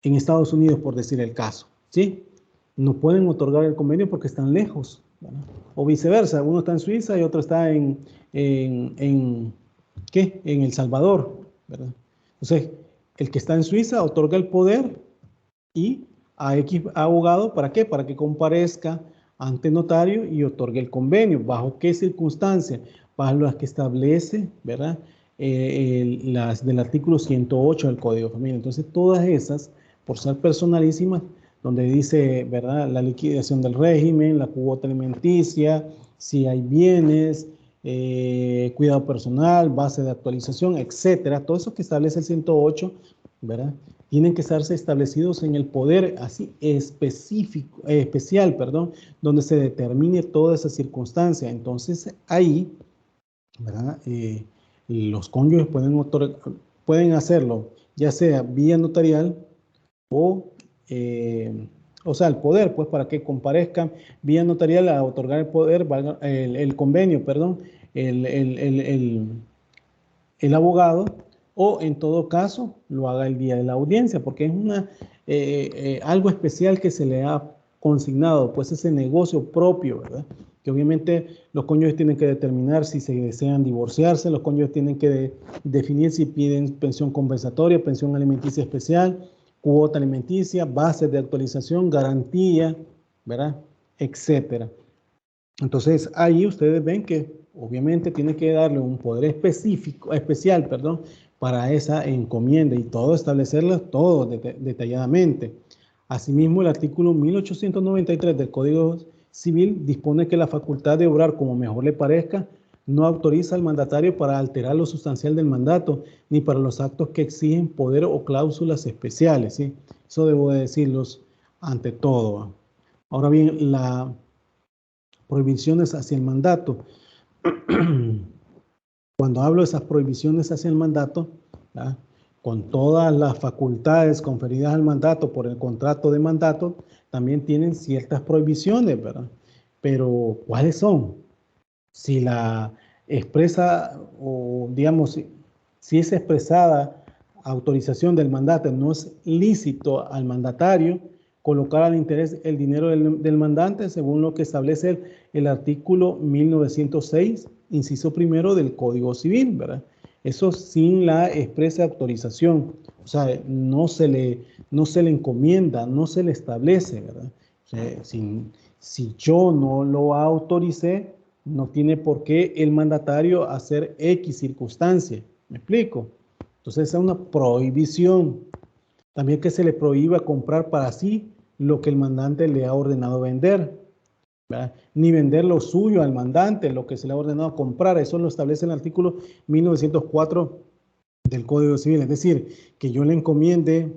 en Estados Unidos, por decir el caso, ¿sí? No pueden otorgar el convenio porque están lejos, ¿verdad? O viceversa, uno está en Suiza y otro está en ¿qué?, en El Salvador, ¿verdad? Entonces, el que está en Suiza otorga el poder y a X abogado, ¿para qué? Para que comparezca ante notario y otorgue el convenio. ¿Bajo qué circunstancias? Bajo las que establece, ¿verdad?, las del artículo 108 del Código de Familia. Entonces, todas esas, por ser personalísimas, donde dice, ¿verdad?, la liquidación del régimen, la cuota alimenticia, si hay bienes, cuidado personal, base de actualización, etcétera, todo eso que establece el 108, ¿verdad?, tienen que estarse establecidos en el poder así específico, especial, perdón, donde se determine toda esa circunstancia. Entonces, ahí, ¿verdad?, los cónyuges pueden hacerlo, ya sea vía notarial o sea, el poder, pues, para que comparezcan vía notarial a otorgar el poder, el convenio, perdón, el abogado, o en todo caso lo haga el día de la audiencia, porque es algo especial que se le ha consignado, pues ese negocio propio, ¿verdad? Que obviamente los cónyuges tienen que determinar si se desean divorciarse, los cónyuges tienen que definir si piden pensión compensatoria, pensión alimenticia especial, cuota alimenticia, bases de actualización, garantía, ¿verdad?, etcétera. Entonces, ahí ustedes ven que obviamente tiene que darle un poder especial, perdón, para esa encomienda y todo establecerlo todo detalladamente. Asimismo, el artículo 1893 del Código Civil dispone que la facultad de obrar como mejor le parezca no autoriza al mandatario para alterar lo sustancial del mandato, ni para los actos que exigen poder o cláusulas especiales, ¿sí? Eso debo de decirlos ante todo. Ahora bien, la prohibiciones hacia el mandato. Cuando hablo de esas prohibiciones hacia el mandato, ¿verdad?, con todas las facultades conferidas al mandato por el contrato de mandato, también tienen ciertas prohibiciones, ¿verdad? Pero, ¿cuáles son? Si la expresa, o digamos, si es expresada autorización del mandato, no es lícito al mandatario colocar al interés el dinero del mandante según lo que establece el artículo 1906, inciso primero del Código Civil, ¿verdad? Eso sin la expresa autorización, o sea, no se le encomienda, no se le establece, ¿verdad? O sea, si yo no lo autoricé, no tiene por qué el mandatario hacer X circunstancia. ¿Me explico? Entonces, esa es una prohibición. También que se le prohíba comprar para sí lo que el mandante le ha ordenado vender, ¿verdad? Ni vender lo suyo al mandante, lo que se le ha ordenado comprar. Eso lo establece el artículo 1904 del Código Civil. Es decir, que yo le encomiende,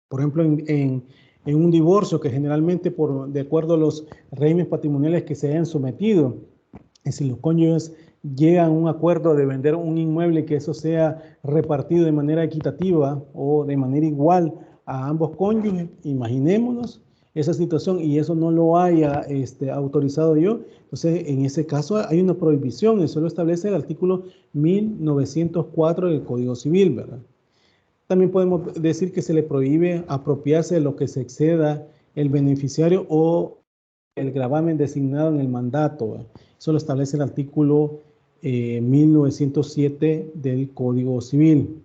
por ejemplo, en un divorcio que generalmente, de acuerdo a los regímenes patrimoniales que se hayan sometido, y si los cónyuges llegan a un acuerdo de vender un inmueble, que eso sea repartido de manera equitativa o de manera igual a ambos cónyuges, imaginémonos esa situación y eso no lo haya autorizado yo, entonces en ese caso hay una prohibición, eso lo establece el artículo 1904 del Código Civil, ¿verdad? También podemos decir que se le prohíbe apropiarse de lo que se exceda el beneficiario o el gravamen designado en el mandato, ¿verdad? Eso lo establece el artículo 1907 del Código Civil,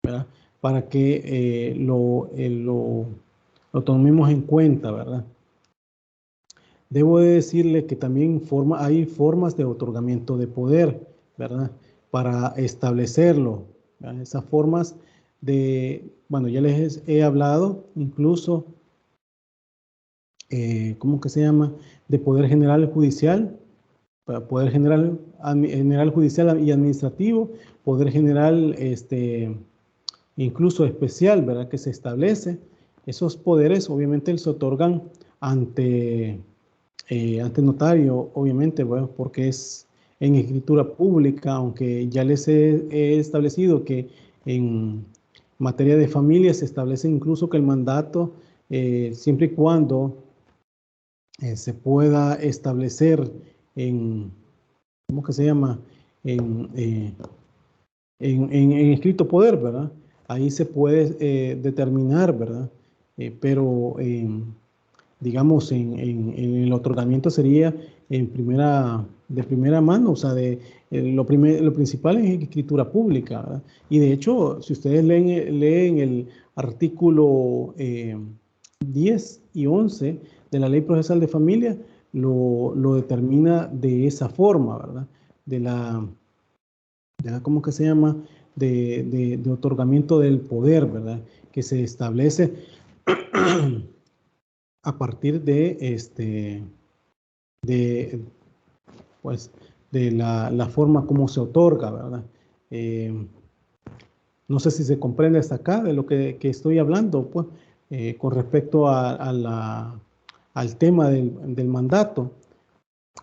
¿verdad? Para que lo tomemos en cuenta, ¿verdad? Debo de decirle que también hay formas de otorgamiento de poder, ¿verdad?, para establecerlo, ¿verdad? Esas formas bueno, ya les he hablado, incluso ¿cómo que se llama?, de poder general judicial, poder general judicial y administrativo, poder general incluso especial, ¿verdad?, que se establece. Esos poderes obviamente se otorgan ante notario, obviamente, bueno, porque es en escritura pública, aunque ya les he establecido que en materia de familia se establece incluso que el mandato, siempre y cuando se pueda establecer ¿cómo que se llama?, en escrito poder, ¿verdad? Ahí se puede determinar, ¿verdad? Pero digamos, en el otorgamiento sería de primera mano, o sea, lo principal es escritura pública, ¿verdad? Y de hecho, si ustedes leen el artículo 10 y 11 de la Ley Procesal de Familia, lo determina de esa forma, ¿verdad? De ¿verdad? ¿Cómo que se llama? De otorgamiento del poder, ¿verdad? Que se establece a partir pues, de la forma como se otorga, ¿verdad? No sé si se comprende hasta acá de lo que estoy hablando, pues, con respecto al tema del mandato.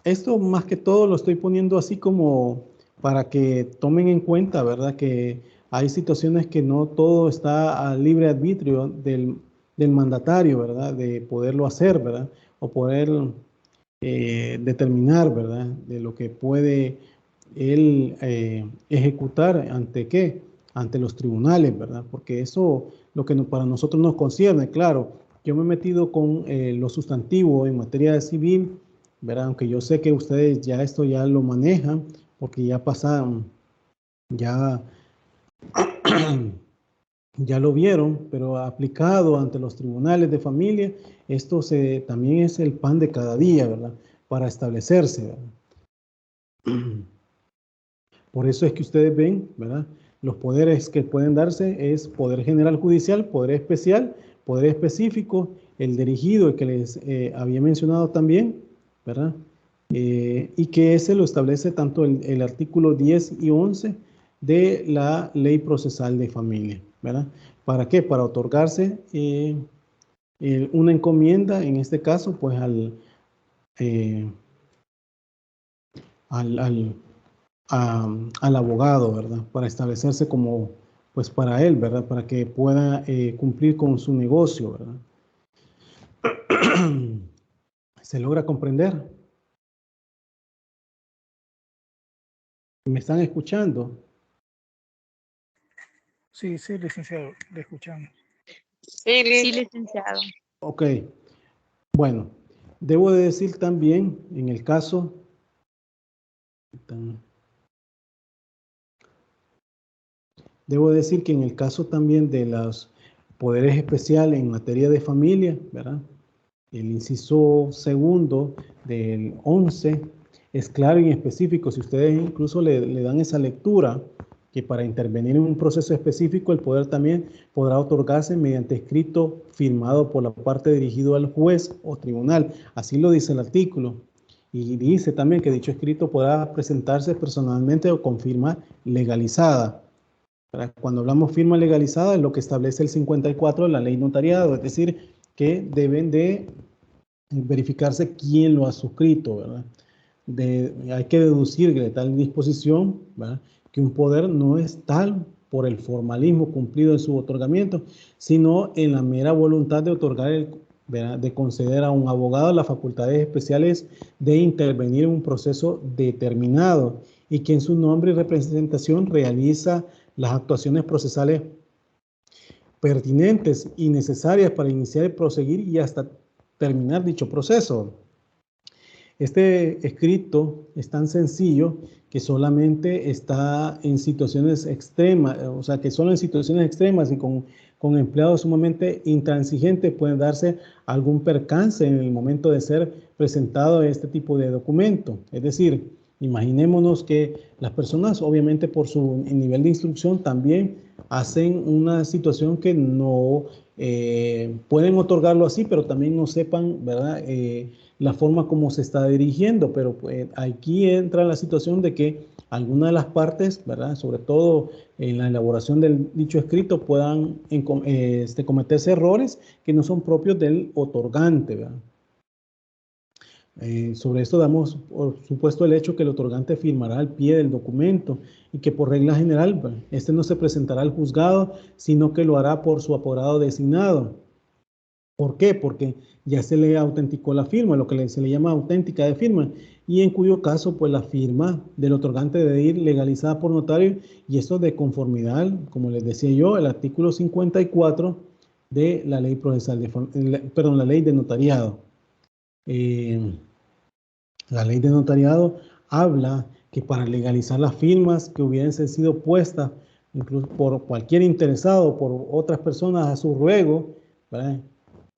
Esto más que todo lo estoy poniendo así como para que tomen en cuenta, ¿verdad? Que hay situaciones que no todo está al libre arbitrio del mandatario, ¿verdad? De poderlo hacer, ¿verdad? O poder determinar, ¿verdad? De lo que puede él ejecutar ante qué, ante los tribunales, ¿verdad? Porque eso lo que para nosotros nos concierne, claro. Yo me he metido con lo sustantivo en materia de civil, ¿verdad? Aunque yo sé que ustedes ya esto ya lo manejan, porque ya pasaron, ya, ya lo vieron, pero aplicado ante los tribunales de familia, esto también es el pan de cada día, ¿verdad? Para establecerse, ¿verdad? Por eso es que ustedes ven, ¿verdad? Los poderes que pueden darse es poder general judicial, poder especial, poder específico, el dirigido, el que les había mencionado también, ¿verdad? Y que ese lo establece tanto el artículo 10 y 11 de la Ley Procesal de Familia, ¿verdad? ¿Para qué? Para otorgarse una encomienda, en este caso, pues al abogado, ¿verdad? Para establecerse como, pues para él, ¿verdad? Para que pueda cumplir con su negocio, ¿verdad? ¿Se logra comprender? ¿Me están escuchando? Sí, sí, licenciado, le escuchamos. Sí, licenciado. Ok, bueno, debo de decir también, en el caso, debo decir que en el caso también de los poderes especiales en materia de familia, ¿verdad? El inciso segundo del 11 es claro y específico. Si ustedes incluso le dan esa lectura, que para intervenir en un proceso específico, el poder también podrá otorgarse mediante escrito firmado por la parte dirigido al juez o tribunal. Así lo dice el artículo. Y dice también que dicho escrito podrá presentarse personalmente o con firma legalizada. Cuando hablamos firma legalizada, es lo que establece el 54 de la ley notariado, es decir, que deben de verificarse quién lo ha suscrito, ¿verdad? Hay que deducir de tal disposición, ¿verdad?, que un poder no es tal por el formalismo cumplido en su otorgamiento, sino en la mera voluntad de otorgar, ¿verdad?, de conceder a un abogado las facultades especiales de intervenir en un proceso determinado y que en su nombre y representación realiza las actuaciones procesales pertinentes y necesarias para iniciar, proseguir y hasta terminar dicho proceso. Este escrito es tan sencillo que solamente está en situaciones extremas, o sea, que solo en situaciones extremas y con empleados sumamente intransigentes pueden darse algún percance en el momento de ser presentado este tipo de documento. Es decir, imaginémonos que las personas, obviamente por su nivel de instrucción, también hacen una situación que no pueden otorgarlo así, pero también no sepan, ¿verdad?, la forma como se está dirigiendo, pero pues, aquí entra la situación de que algunas de las partes, ¿verdad?, sobre todo en la elaboración del dicho escrito, puedan cometerse errores que no son propios del otorgante, ¿verdad? Sobre esto damos por supuesto el hecho que el otorgante firmará al pie del documento y que por regla general este no se presentará al juzgado, sino que lo hará por su apoderado designado. ¿Por qué? Porque ya se le autenticó la firma, lo que se le llama auténtica de firma, y en cuyo caso, pues la firma del otorgante debe ir legalizada por notario, y esto de conformidad, como les decía yo, el artículo 54 de la ley procesal la ley de notariado. La ley de notariado habla que para legalizar las firmas que hubiesen sido puestas incluso por cualquier interesado, por otras personas a su ruego, ¿verdad?,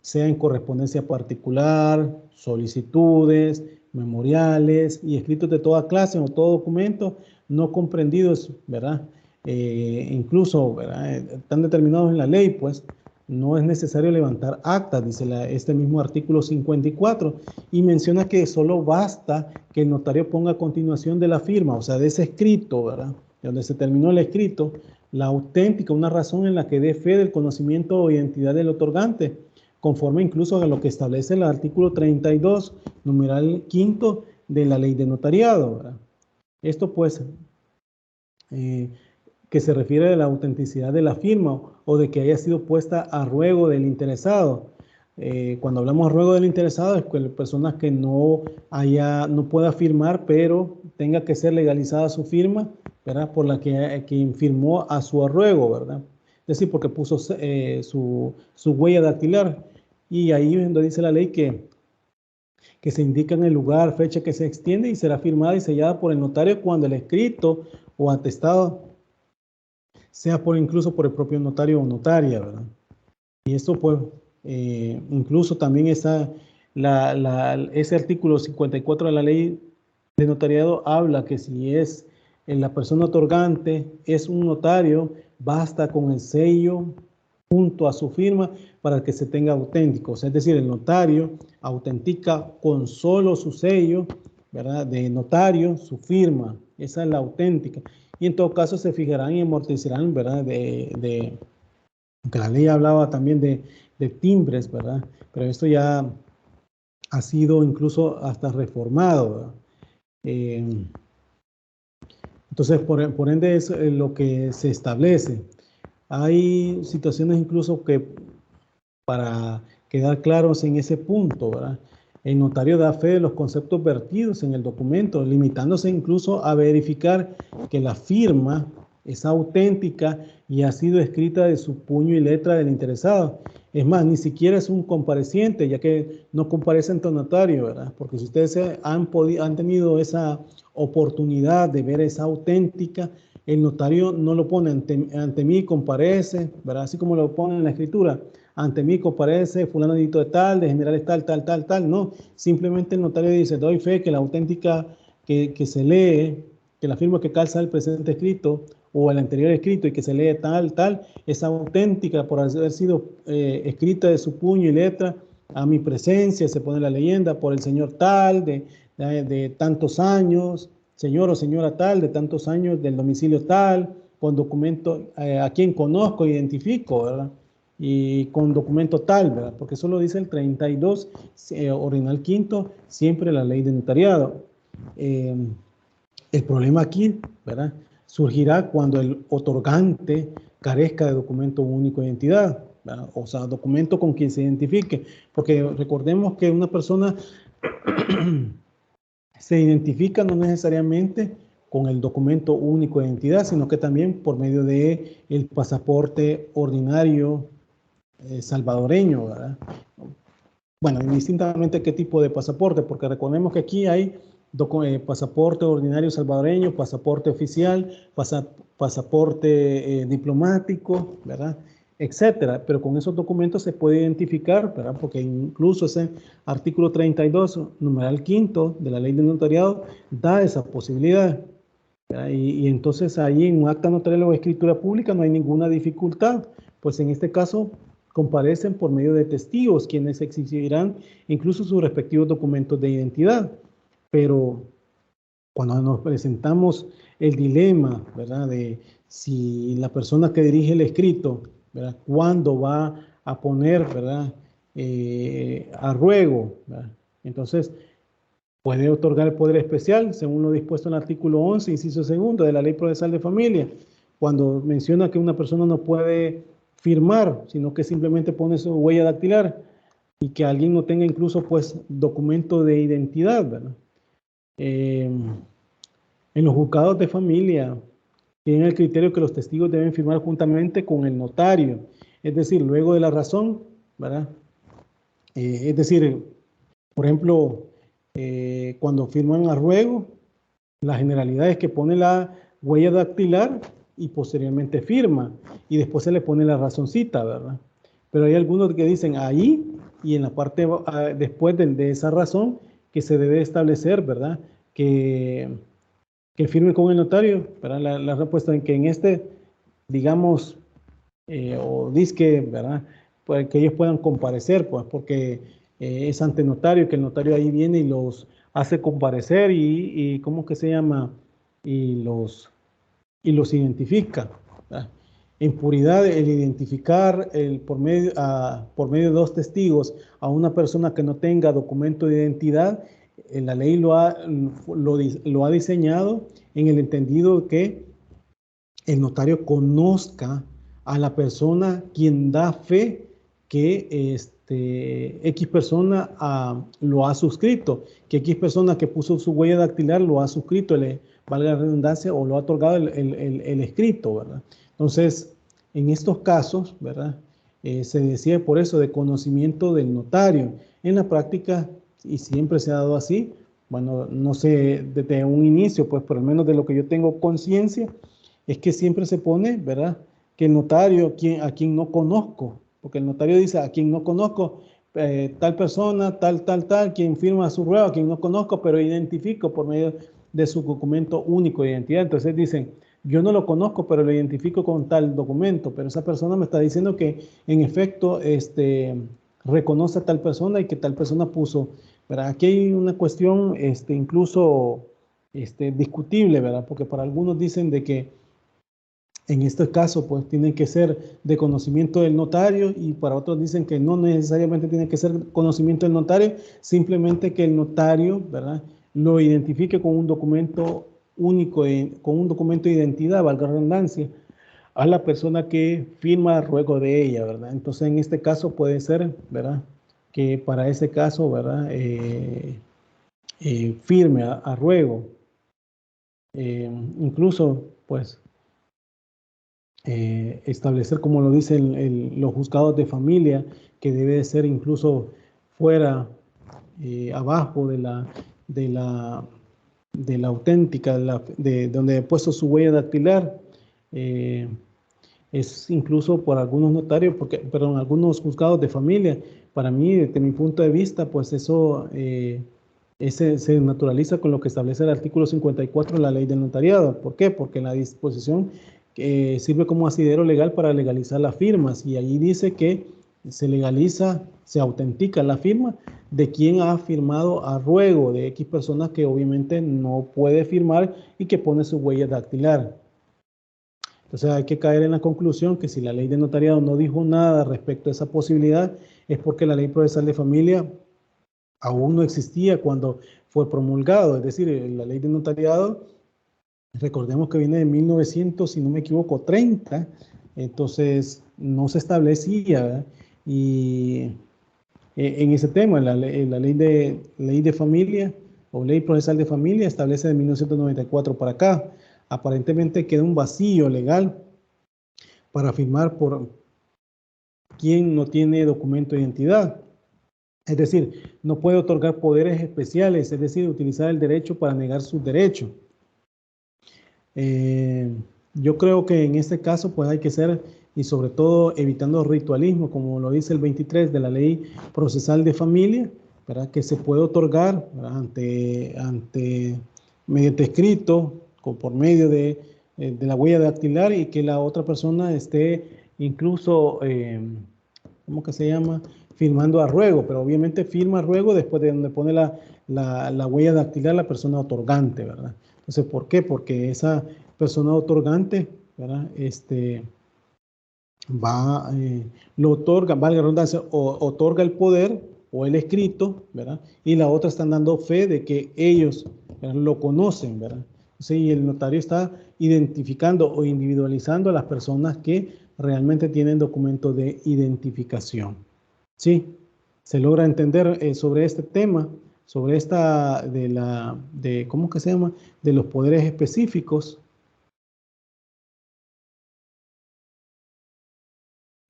sea en correspondencia particular, solicitudes, memoriales y escritos de toda clase o todo documento no comprendidos, ¿verdad? Incluso, ¿verdad? Están determinados en la ley, pues no es necesario levantar actas, dice este mismo artículo 54, y menciona que solo basta que el notario ponga a continuación de la firma, o sea, de ese escrito, ¿verdad? De donde se terminó el escrito, la auténtica, una razón en la que dé fe del conocimiento o identidad del otorgante, conforme incluso a lo que establece el artículo 32, numeral 5 de la ley de notariado, ¿verdad? Esto pues, que se refiere a la autenticidad de la firma o de que haya sido puesta a ruego del interesado. Cuando hablamos a ruego del interesado es que la persona que no pueda firmar, pero tenga que ser legalizada su firma, ¿verdad? Por la que firmó a su ruego, ¿verdad? Es decir, porque puso su huella dactilar. Y ahí es donde dice la ley que se indica en el lugar, fecha que se extiende y será firmada y sellada por el notario cuando el escrito o atestado sea incluso por el propio notario o notaria, ¿verdad? Y esto pues incluso también está ese artículo 54 de la ley de notariado habla que si es la persona otorgante es un notario, basta con el sello junto a su firma para que se tenga auténtico. O sea, es decir, el notario autentica con solo su sello, ¿verdad? De notario, su firma. Esa es la auténtica. Y en todo caso se fijarán y amortizarán, ¿verdad? Que la ley hablaba también de timbres, ¿verdad? Pero esto ya ha sido incluso hasta reformado, ¿verdad? Entonces, por ende es lo que se establece. Hay situaciones incluso que, para quedar claros en ese punto, ¿verdad? El notario da fe de los conceptos vertidos en el documento, limitándose incluso a verificar que la firma es auténtica y ha sido escrita de su puño y letra del interesado. Es más, ni siquiera es un compareciente, ya que no comparece ante el notario, ¿verdad? Porque si ustedes han tenido esa oportunidad de ver esa auténtica, el notario no lo pone ante mí, comparece, ¿verdad? Así como lo pone en la escritura. Ante mí comparece fulano de tal, de generales tal, no. Simplemente el notario dice, doy fe que la auténtica que se lee, que la firma que calza el presente escrito o el anterior escrito y que se lee tal, es auténtica por haber sido escrita de su puño y letra a mi presencia, se pone la leyenda por el señor tal, de tantos años, señor o señora tal, de tantos años, del domicilio tal, con documento a quien conozco, identifico, ¿verdad? Y con documento tal, ¿verdad? Porque eso lo dice el 32, ordinal quinto, siempre la ley de notariado. El problema aquí, ¿verdad? Surgirá cuando el otorgante carezca de documento único de identidad, ¿verdad? O sea, documento con quien se identifique, porque recordemos que una persona se identifica no necesariamente con el documento único de identidad, sino que también por medio de el pasaporte ordinario salvadoreño, ¿verdad? Bueno, indistintamente qué tipo de pasaporte, porque recordemos que aquí hay pasaporte ordinario salvadoreño, pasaporte oficial, pasaporte diplomático, ¿verdad? Etcétera. Pero con esos documentos se puede identificar, ¿verdad? Porque incluso ese artículo 32, numeral quinto de la ley de notariado, da esa posibilidad. Y entonces ahí en un acta notarial o escritura pública no hay ninguna dificultad, pues en este caso comparecen por medio de testigos, quienes exigirán incluso sus respectivos documentos de identidad. Pero cuando nos presentamos el dilema, ¿verdad? De si la persona que dirige el escrito, ¿verdad? ¿Cuándo va a poner, ¿verdad? A ruego, ¿verdad? Entonces, puede otorgar el poder especial, según lo dispuesto en el artículo 11, inciso segundo de la Ley Procesal de Familia, cuando menciona que una persona no puede firmar, sino que simplemente pone su huella dactilar y que alguien no tenga incluso, pues, documento de identidad, ¿verdad? En los juzgados de familia tienen el criterio que los testigos deben firmar juntamente con el notario, es decir, luego de la razón, ¿verdad? Es decir, por ejemplo, cuando firman a ruego, la generalidad es que pone la huella dactilar y posteriormente firma y después se le pone la razoncita, ¿verdad? Pero hay algunos que dicen ahí y en la parte después de esa razón que se debe establecer, ¿verdad? Que firme con el notario, ¿verdad? La respuesta en que en este, digamos, o disque, ¿verdad? Pues que ellos puedan comparecer, pues, porque es ante notario, que el notario ahí viene y los hace comparecer y ¿cómo que se llama? Y los identifica, ¿verdad? En puridad, el identificar por medio de dos testigos a una persona que no tenga documento de identidad, la ley lo ha diseñado en el entendido que el notario conozca a la persona quien da fe que X persona lo ha suscrito, que X persona que puso su huella dactilar lo ha suscrito, valga la redundancia, o lo ha otorgado el escrito, ¿verdad? Entonces, en estos casos, ¿verdad? Se decía por eso de conocimiento del notario. En la práctica, y siempre se ha dado así, bueno, no sé, desde un inicio, pues por lo menos de lo que yo tengo conciencia, es que siempre se pone, ¿verdad? Que el notario, a quien no conozco, porque el notario dice a quien no conozco, tal persona, tal, quien firma su ruego, a quien no conozco, pero identifico por medio de su documento único de identidad. Entonces dicen, yo no lo conozco, pero lo identifico con tal documento, pero esa persona me está diciendo que en efecto reconoce a tal persona y que tal persona puso, ¿verdad? Aquí hay una cuestión incluso discutible, ¿verdad? Porque para algunos dicen de que en este caso, pues tienen que ser de conocimiento del notario y para otros dicen que no necesariamente tiene que ser conocimiento del notario, simplemente que el notario, ¿verdad? Lo identifique con un documento único, con un documento de identidad, valga la redundancia, a la persona que firma a ruego de ella, ¿verdad? Entonces, en este caso puede ser, ¿verdad? Que para ese caso, ¿verdad? Firme a ruego. Incluso, pues, establecer, como lo dicen los juzgados de familia, que debe de ser incluso fuera, abajo de la auténtica, de donde he puesto su huella dactilar. Es incluso por algunos notarios, perdón, algunos juzgados de familia. Para mí, desde mi punto de vista, pues eso se naturaliza con lo que establece el artículo 54 de la ley del notariado. ¿Por qué? Porque la disposición sirve como asidero legal para legalizar las firmas y ahí dice que se legaliza, se autentica la firma de quien ha firmado a ruego de X personas que obviamente no puede firmar y que pone su huella dactilar. Entonces hay que caer en la conclusión que si la ley de notariado no dijo nada respecto a esa posibilidad, es porque la ley procesal de familia aún no existía cuando fue promulgado. Es decir, la ley de notariado, recordemos que viene de 1900, si no me equivoco, 30, entonces no se establecía, ¿verdad? Y en ese tema, la ley de familia o ley procesal de familia establece de 1994 para acá. Aparentemente queda un vacío legal para firmar por quien no tiene documento de identidad. Es decir, no puede otorgar poderes especiales, es decir, utilizar el derecho para negar sus derechos. Yo creo que en este caso pues hay que ser, y sobre todo evitando ritualismo, como lo dice el 23 de la ley procesal de familia, ¿verdad? Que se puede otorgar mediante escrito, por medio de la huella dactilar y que la otra persona esté incluso, ¿cómo que se llama? Firmando a ruego, pero obviamente firma a ruego después de donde pone la huella dactilar la persona otorgante, ¿verdad? Entonces, ¿por qué? Porque esa persona otorgante, ¿verdad? Lo otorga, valga la redundancia, otorga el poder o el escrito, ¿verdad? Y la otra están dando fe de que ellos, ¿verdad?, lo conocen, ¿verdad? Entonces, y el notario está identificando o individualizando a las personas que realmente tienen documento de identificación. Sí, se logra entender sobre este tema, sobre ¿cómo que se llama? De los poderes específicos.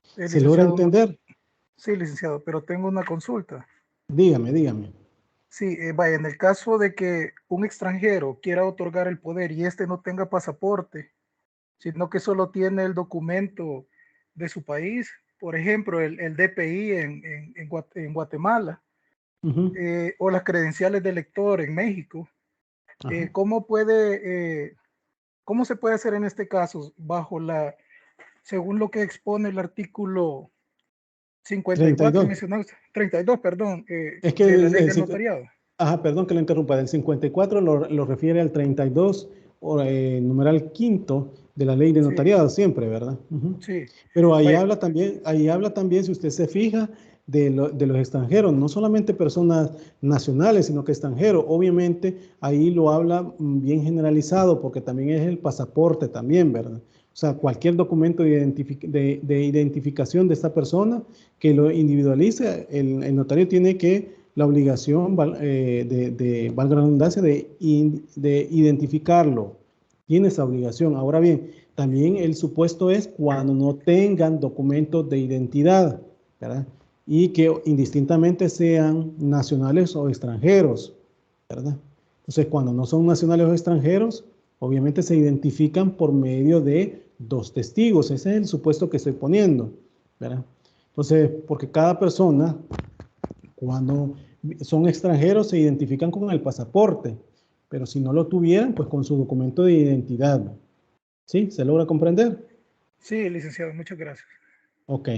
¿Se logra entender? Sí, licenciado, pero tengo una consulta. Dígame. Sí, vaya, en el caso de que un extranjero quiera otorgar el poder y este no tenga pasaporte, sino que solo tiene el documento de su país, por ejemplo, el DPI en Guatemala, o las credenciales de lector en México. ¿Cómo se puede hacer en este caso según lo que expone el artículo 54 mencionado, 32, perdón, es que de la ley del notariado? Perdón que lo interrumpa. Del 54 lo refiere al 32, numeral quinto de la ley de notariado, siempre, ¿verdad? Sí. Pero ahí habla también, si usted se fija, de los extranjeros, no solamente personas nacionales, sino que extranjeros. Obviamente, ahí lo habla bien generalizado, porque también es el pasaporte también, ¿verdad? O sea, cualquier documento de identificación de esta persona que lo individualice, el notario tiene la obligación, valga la redundancia, de identificarlo. Tiene esa obligación. Ahora bien, también el supuesto es cuando no tengan documentos de identidad, ¿verdad? Y que indistintamente sean nacionales o extranjeros, ¿verdad? Entonces, cuando no son nacionales o extranjeros, obviamente se identifican por medio de 2 testigos. Ese es el supuesto que estoy poniendo, ¿verdad? Entonces, porque cada persona, cuando son extranjeros, se identifican con el pasaporte, pero si no lo tuvieran, pues con su documento de identidad. ¿Sí? ¿Se logra comprender? Sí, licenciado, muchas gracias. Ok.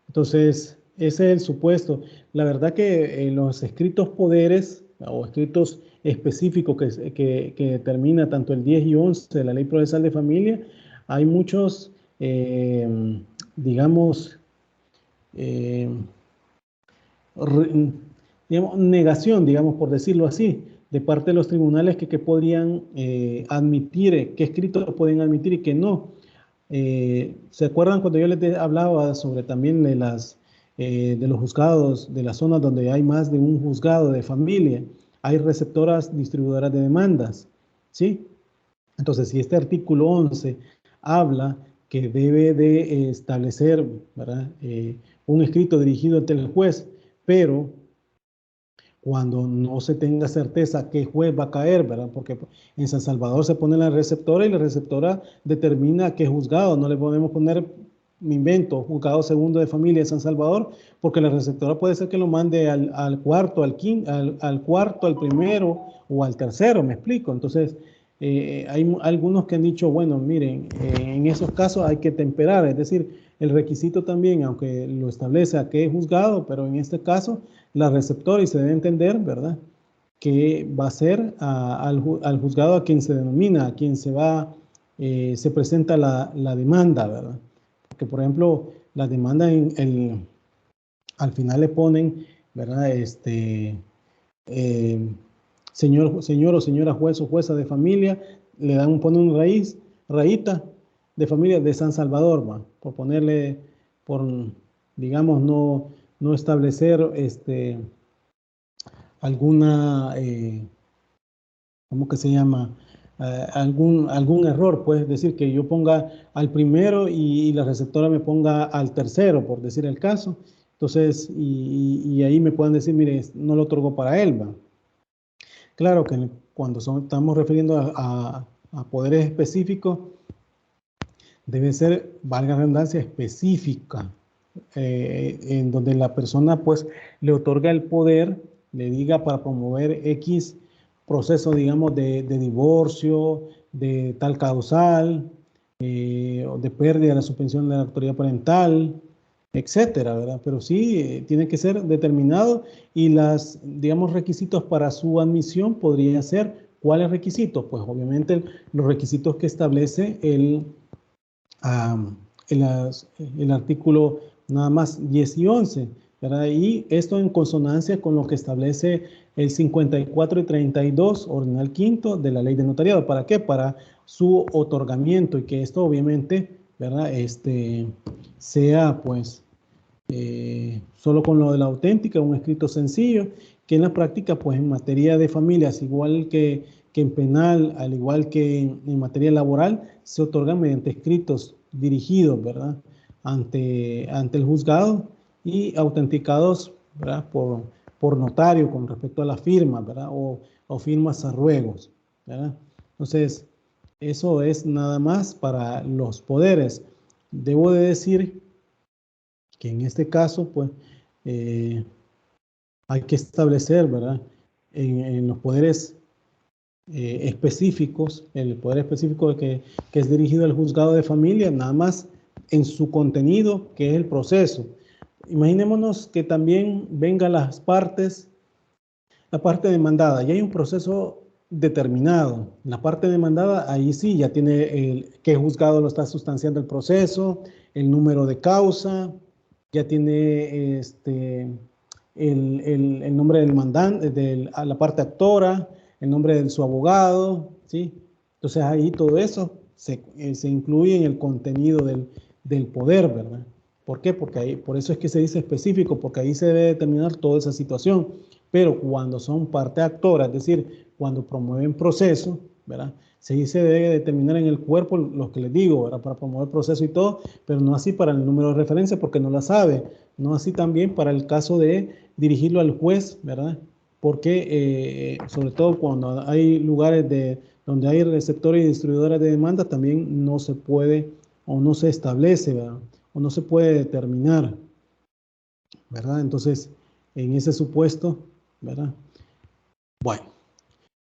Entonces, ese es el supuesto. La verdad que en los escritos poderes o escritos específicos que determina tanto el 10 y 11 de la Ley Procesal de Familia, hay muchos, digamos, negación, digamos, por decirlo así, de parte de los tribunales que podrían admitir, qué escritos pueden admitir y qué no. ¿Se acuerdan cuando yo les hablaba sobre también de los juzgados, de las zonas donde hay más de un juzgado de familia? Hay receptoras distribuidoras de demandas, ¿sí? Entonces, si este artículo 11 habla que debe de establecer, ¿verdad? Un escrito dirigido ante el juez, pero cuando no se tenga certeza qué juez va a caer, ¿verdad? Porque en San Salvador se pone la receptora y la receptora determina qué juzgado. No le podemos poner, me invento, juzgado segundo de familia de San Salvador, porque la receptora puede ser que lo mande al cuarto, al cuarto, al primero o al tercero, me explico. Entonces, hay algunos que han dicho, bueno, miren, en esos casos hay que temperar, es decir, el requisito también, aunque lo establece a qué juzgado, pero en este caso la receptora, y se debe entender, ¿verdad?, que va a ser al juzgado a quien se denomina, a quien se presenta la demanda, ¿verdad? Porque, por ejemplo, la demanda al final le ponen, ¿verdad?, señor o señora juez o jueza de familia, ponen rayita de familia de San Salvador, ¿va? Por ponerle, digamos, no establecer alguna, ¿cómo que se llama? Algún error, puedes decir que yo ponga al primero y la receptora me ponga al tercero, por decir el caso. Entonces, y ahí me pueden decir, mire, no lo otorgó para él, ¿va? Claro que cuando estamos refiriendo a poderes específicos, debe ser, valga la redundancia, específica, en donde la persona pues le otorga el poder, le diga para promover X proceso, digamos, de divorcio, de tal causal, o de pérdida de la suspensión de la autoridad parental, etcétera, ¿verdad? Pero sí, tiene que ser determinado y digamos, requisitos para su admisión podría ser, ¿cuáles requisitos? Pues obviamente los requisitos que establece el artículo nada más 10 y 11, ¿verdad? Y esto en consonancia con lo que establece el 54 y 32, ordinal quinto de la ley de notariado. ¿Para qué? Para su otorgamiento y que esto obviamente, ¿verdad? Sea pues solo con lo de la auténtica, un escrito sencillo, que en la práctica pues en materia de familias, igual que en penal, al igual que en materia laboral, se otorgan mediante escritos dirigidos, ¿verdad?, ante el juzgado y autenticados, ¿verdad?, por notario con respecto a la firma, ¿verdad?, o firmas a ruegos, ¿verdad? Entonces, eso es nada más para los poderes. Debo de decir que en este caso, pues, hay que establecer, ¿verdad? En los poderes específicos, el poder específico que es dirigido al juzgado de familia, nada más en su contenido, que es el proceso. Imaginémonos que también vengan las partes, la parte demandada, ya hay un proceso determinado. La parte demandada, ahí sí, ya tiene qué juzgado lo está sustanciando el proceso, el número de causa, ya tiene el nombre del mandante, de la parte actora, el nombre de su abogado, ¿sí? Entonces ahí todo eso se incluye en el contenido del poder, ¿verdad? ¿Por qué? Porque ahí, por eso es que se dice específico, porque ahí se debe determinar toda esa situación. Pero cuando son parte actora, es decir, cuando promueven proceso, ¿verdad? Sí se debe determinar en el cuerpo lo que les digo, ¿verdad? Para promover proceso y todo, pero no así para el número de referencia porque no la sabe, no así también para el caso de dirigirlo al juez, ¿verdad? Porque sobre todo cuando hay lugares donde hay receptores y distribuidores de demanda, también no se puede o no se establece, ¿verdad? O no se puede determinar, ¿verdad? Entonces, en ese supuesto, ¿verdad? Bueno,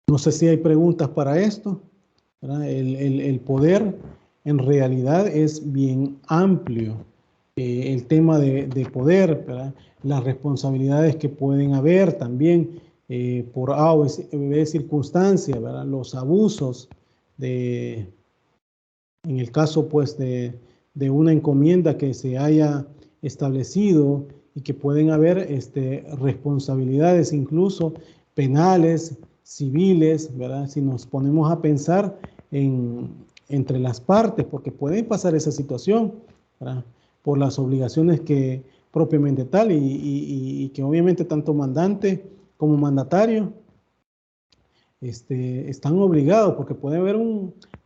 no sé si hay preguntas para esto, ¿verdad? El poder en realidad es bien amplio. El tema de poder, ¿verdad? Las responsabilidades que pueden haber también por A o B circunstancias, ¿verdad? Los abusos en el caso pues de una encomienda que se haya establecido y que pueden haber responsabilidades incluso penales, civiles, ¿verdad? Si nos ponemos a pensar entre las partes, porque puede pasar esa situación, ¿verdad? Por las obligaciones que propiamente tal y que obviamente tanto mandante como mandatario están obligados, porque puede haber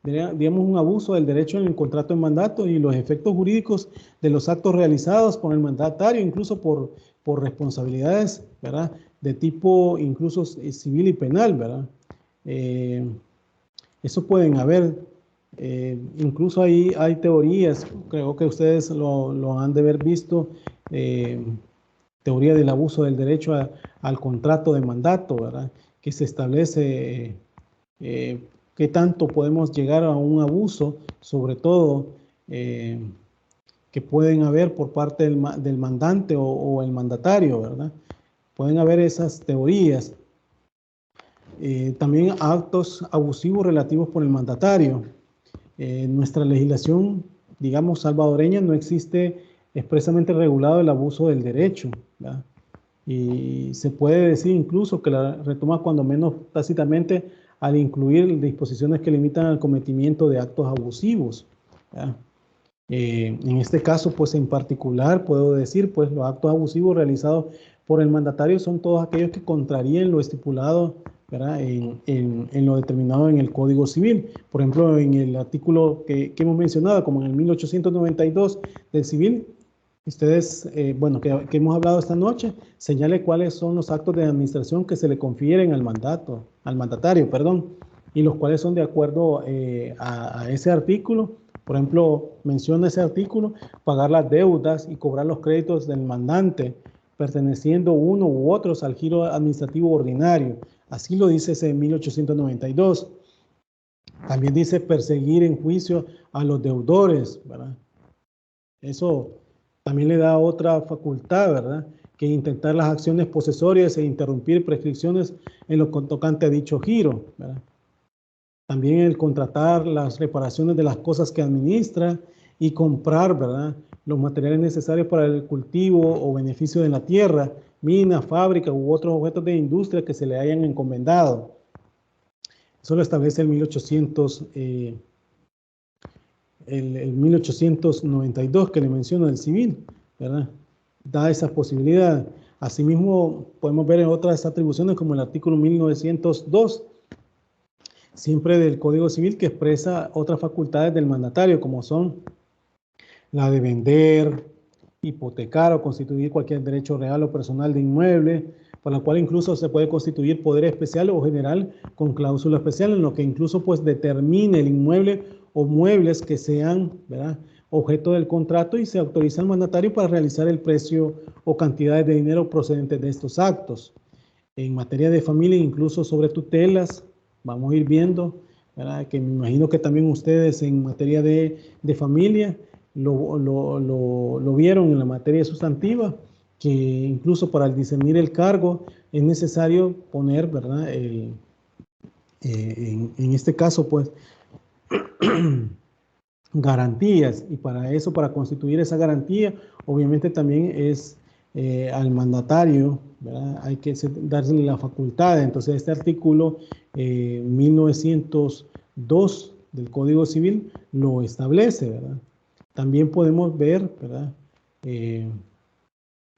digamos, un abuso del derecho en el contrato de mandato y los efectos jurídicos de los actos realizados por el mandatario, incluso por responsabilidades, ¿verdad? De tipo incluso civil y penal, ¿verdad? Eso pueden haber. Incluso hay teorías, creo que ustedes lo han de haber visto, teoría del abuso del derecho al contrato de mandato, ¿verdad? Que se establece qué tanto podemos llegar a un abuso, sobre todo que pueden haber por parte del mandante o el mandatario, ¿verdad? Pueden haber esas teorías. También actos abusivos relativos por el mandatario. En nuestra legislación, digamos, salvadoreña, no existe expresamente regulado el abuso del derecho, ¿verdad? Y se puede decir incluso que la retoma cuando menos tácitamente al incluir disposiciones que limitan el cometimiento de actos abusivos, ¿verdad? En este caso, pues en particular, puedo decir, pues los actos abusivos realizados por el mandatario son todos aquellos que contrarían lo estipulado, ¿verdad? En lo determinado en el Código Civil. Por ejemplo, en el artículo que hemos mencionado, como en el 1892 del Civil, ustedes, bueno, que hemos hablado esta noche, señale cuáles son los actos de administración que se le confieren al mandatario, perdón, y los cuales son de acuerdo a ese artículo. Por ejemplo, menciona ese artículo, pagar las deudas y cobrar los créditos del mandante, perteneciendo uno u otros al giro administrativo ordinario. Así lo dice ese 1892. También dice perseguir en juicio a los deudores, ¿verdad? Eso también le da otra facultad, ¿verdad? Que intentar las acciones posesorias e interrumpir prescripciones en lo tocante a dicho giro, ¿verdad? También el contratar las reparaciones de las cosas que administra y comprar, ¿verdad? Los materiales necesarios para el cultivo o beneficio de la tierra, minas, fábricas u otros objetos de industria que se le hayan encomendado. Eso lo establece el 1892 que le menciono del civil, ¿verdad? Da esa posibilidad. Asimismo, podemos ver en otras atribuciones como el artículo 1902, siempre del Código Civil, que expresa otras facultades del mandatario, como son la de vender, hipotecar o constituir cualquier derecho real o personal de inmueble, por la cual incluso se puede constituir poder especial o general con cláusula especial, en lo que incluso pues determine el inmueble o muebles que sean, ¿verdad? objeto del contrato y se autoriza al mandatario para realizar el precio o cantidades de dinero procedentes de estos actos. En materia de familia, incluso sobre tutelas, vamos a ir viendo, ¿verdad? Que me imagino que también ustedes en materia de familia lo vieron en la materia sustantiva, que incluso para discernir el cargo es necesario poner, ¿verdad? En este caso, pues, garantías, y para eso, para constituir esa garantía, obviamente también es al mandatario, ¿verdad? Hay que darle la facultad. Entonces este artículo 1902 del Código Civil lo establece, ¿verdad? También podemos ver, ¿verdad? Que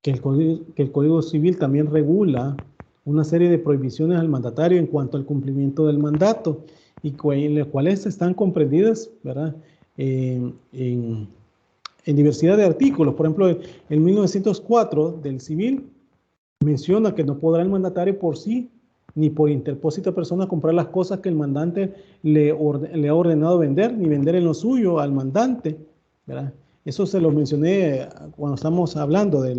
el Código Civil también regula una serie de prohibiciones al mandatario en cuanto al cumplimiento del mandato, y las cuales están comprendidas, ¿verdad? En diversidad de artículos. Por ejemplo, el 1904 del Civil menciona que no podrá el mandatario por sí ni por interpósita persona comprar las cosas que el mandante le ha ordenado vender, ni vender en lo suyo al mandante, ¿verdad? Eso se lo mencioné cuando estamos hablando de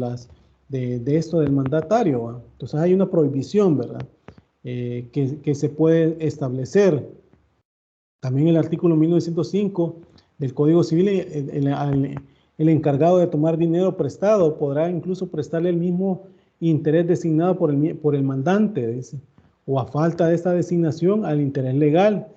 esto del mandatario, ¿verdad? Entonces hay una prohibición, ¿verdad? Que se puede establecer. También el artículo 1905 del Código Civil, el encargado de tomar dinero prestado podrá incluso prestarle el mismo interés designado por el mandante, dice, o a falta de esta designación al interés legal.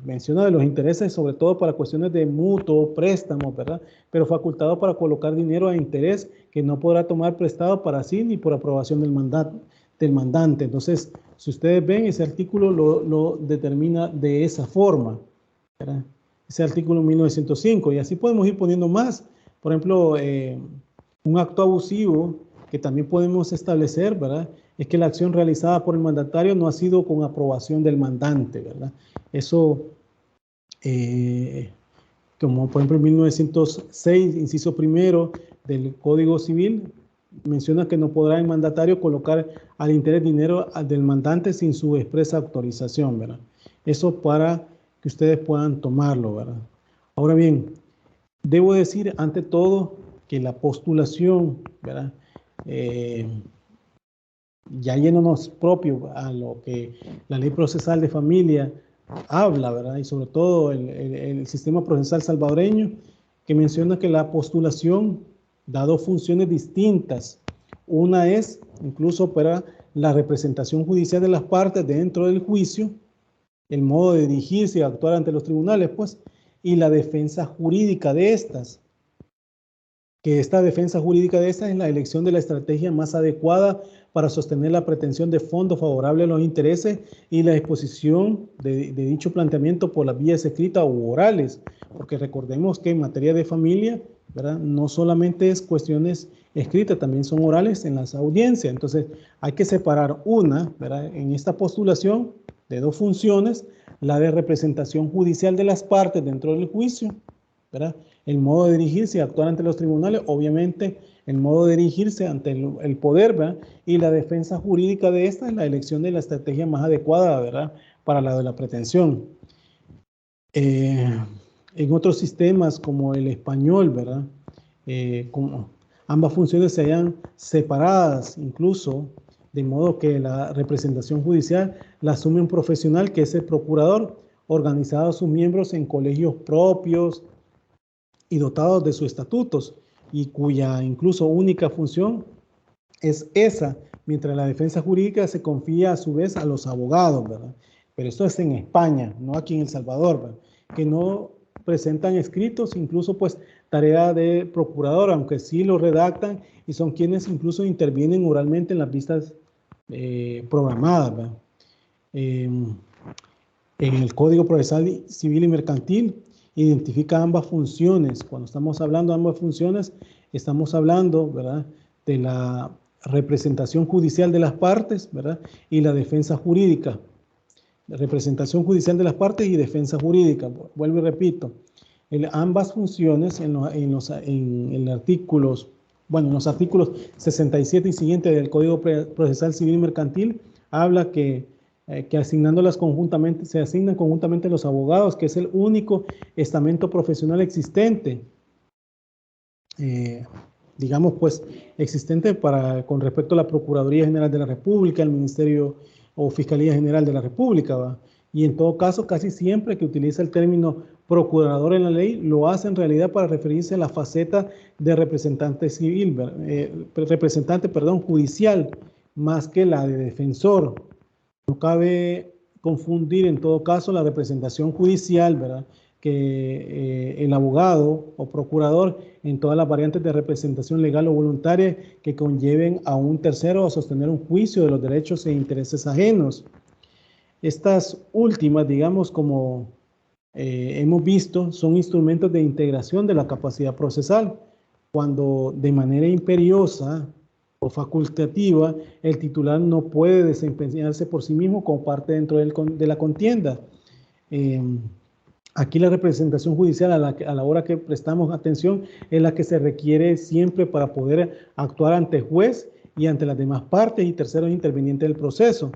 Menciona de los intereses sobre todo para cuestiones de mutuo, préstamo, ¿verdad? Pero facultado para colocar dinero a interés que no podrá tomar prestado para sí ni por aprobación del mandante. Entonces, si ustedes ven, ese artículo lo determina de esa forma, ¿verdad? Ese artículo 1905, y así podemos ir poniendo más. Por ejemplo, un acto abusivo que también podemos establecer, ¿verdad? Es que la acción realizada por el mandatario no ha sido con aprobación del mandante, ¿verdad? Eso, como por ejemplo en 1906, inciso primero del Código Civil, menciona que no podrá el mandatario colocar al interés dinero del mandante sin su expresa autorización, ¿verdad? Eso para que ustedes puedan tomarlo, ¿verdad? Ahora bien, debo decir ante todo que la postulación, ¿verdad? Ya yéndonos propio a lo que la ley procesal de familia habla, ¿verdad? Y sobre todo el sistema procesal salvadoreño, que menciona que la postulación da dos funciones distintas. Una es incluso para la representación judicial de las partes dentro del juicio, el modo de dirigirse y actuar ante los tribunales, pues, y la defensa jurídica de estas. Que esta defensa jurídica de estas es la elección de la estrategia más adecuada para sostener la pretensión de fondo favorable a los intereses y la exposición de dicho planteamiento por las vías escritas u orales, porque recordemos que en materia de familia, ¿verdad? No solamente es cuestiones escritas, también son orales en las audiencias. Entonces hay que separar una, ¿verdad? En esta postulación de dos funciones, la de representación judicial de las partes dentro del juicio, ¿verdad? El modo de dirigirse y actuar ante los tribunales, obviamente el modo de dirigirse ante el poder, ¿verdad? Y la defensa jurídica de esta es la elección de la estrategia más adecuada, ¿verdad? Para la de la pretensión. En otros sistemas como el español, ¿verdad? Como ambas funciones se hallan separadas incluso, de modo que la representación judicial la asume un profesional que es el procurador, organizado a sus miembros en colegios propios y dotados de sus estatutos, y cuya incluso única función es esa, mientras la defensa jurídica se confía a su vez a los abogados, ¿verdad? Pero esto es en España, no aquí en El Salvador, ¿verdad? Que no presentan escritos, incluso pues tarea de procurador, aunque sí lo redactan y son quienes incluso intervienen oralmente en las vistas programadas, ¿verdad? En el Código Procesal Civil y Mercantil identifica ambas funciones. Cuando estamos hablando de ambas funciones, estamos hablando, ¿verdad?, de la representación judicial de las partes, ¿verdad?, y la defensa jurídica. La representación judicial de las partes y defensa jurídica. Vuelvo y repito, ambas funciones en los artículos 67 y siguiente del Código Procesal Civil y Mercantil, habla que asignándolas conjuntamente, se asignan conjuntamente los abogados, que es el único estamento profesional existente, digamos, pues, existente con respecto a la Procuraduría General de la República, el Ministerio o Fiscalía General de la República, ¿va? Y en todo caso, casi siempre que utiliza el término procurador en la ley, lo hace en realidad para referirse a la faceta de representante civil, judicial, más que la de defensor. No cabe confundir en todo caso la representación judicial, ¿verdad?, que el abogado o procurador en todas las variantes de representación legal o voluntaria que conlleven a un tercero a sostener un juicio de los derechos e intereses ajenos. Estas últimas, digamos, como hemos visto, son instrumentos de integración de la capacidad procesal, cuando de manera imperiosa o facultativa el titular no puede desempeñarse por sí mismo como parte dentro de la contienda. Aquí la representación judicial a la hora que prestamos atención es la que se requiere siempre para poder actuar ante juez y ante las demás partes y terceros intervinientes del proceso.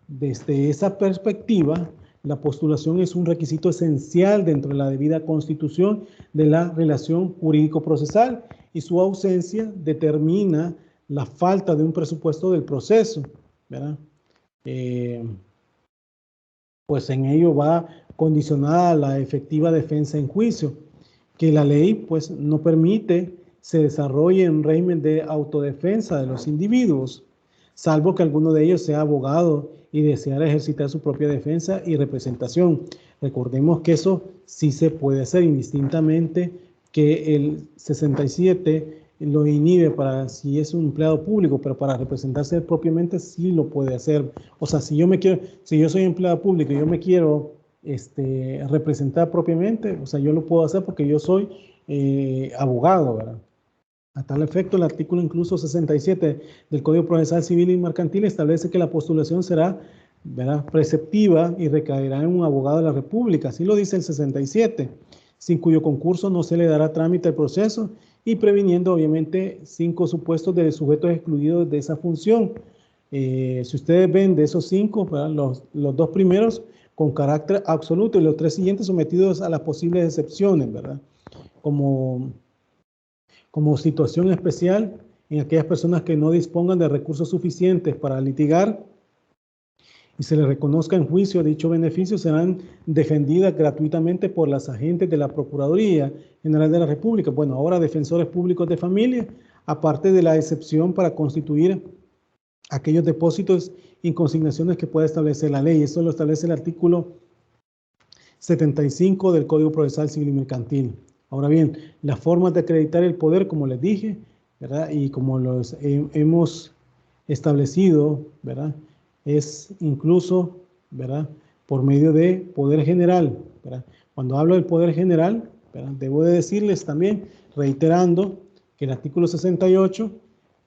Desde esa perspectiva, la postulación es un requisito esencial dentro de la debida constitución de la relación jurídico-procesal y su ausencia determina la falta de un presupuesto del proceso, ¿verdad? Pues en ello va condicionada la efectiva defensa en juicio, que la ley pues no permite se desarrolle un régimen de autodefensa de los individuos, salvo que alguno de ellos sea abogado y deseara ejercitar su propia defensa y representación. Recordemos que eso sí se puede hacer indistintamente que el 67 lo inhibe para si es un empleado público, pero para representarse propiamente sí lo puede hacer. O sea, si yo soy empleado público y yo me quiero representar propiamente, o sea, yo lo puedo hacer porque yo soy abogado, ¿verdad? A tal efecto, el artículo incluso 67 del Código Procesal Civil y Mercantil establece que la postulación será, ¿verdad?, preceptiva y recaerá en un abogado de la República. Así lo dice el 67, sin cuyo concurso no se le dará trámite al proceso y previniendo, obviamente, 5 supuestos de sujetos excluidos de esa función. Si ustedes ven de esos 5, los 2 primeros con carácter absoluto y los 3 siguientes sometidos a las posibles excepciones, ¿verdad? Como situación especial en aquellas personas que no dispongan de recursos suficientes para litigar y se les reconozca en juicio dicho beneficio, serán defendidas gratuitamente por las agentes de la Procuraduría General de la República. Bueno, ahora defensores públicos de familia, aparte de la excepción para constituir aquellos depósitos y consignaciones que pueda establecer la ley. Esto lo establece el artículo 75 del Código Procesal Civil y Mercantil. Ahora bien, las formas de acreditar el poder, como les dije, ¿verdad?, y como los hemos establecido, ¿verdad?, es incluso, ¿verdad?, por medio de poder general, ¿verdad? Cuando hablo del poder general, ¿verdad?, debo de decirles también, reiterando, que el artículo 68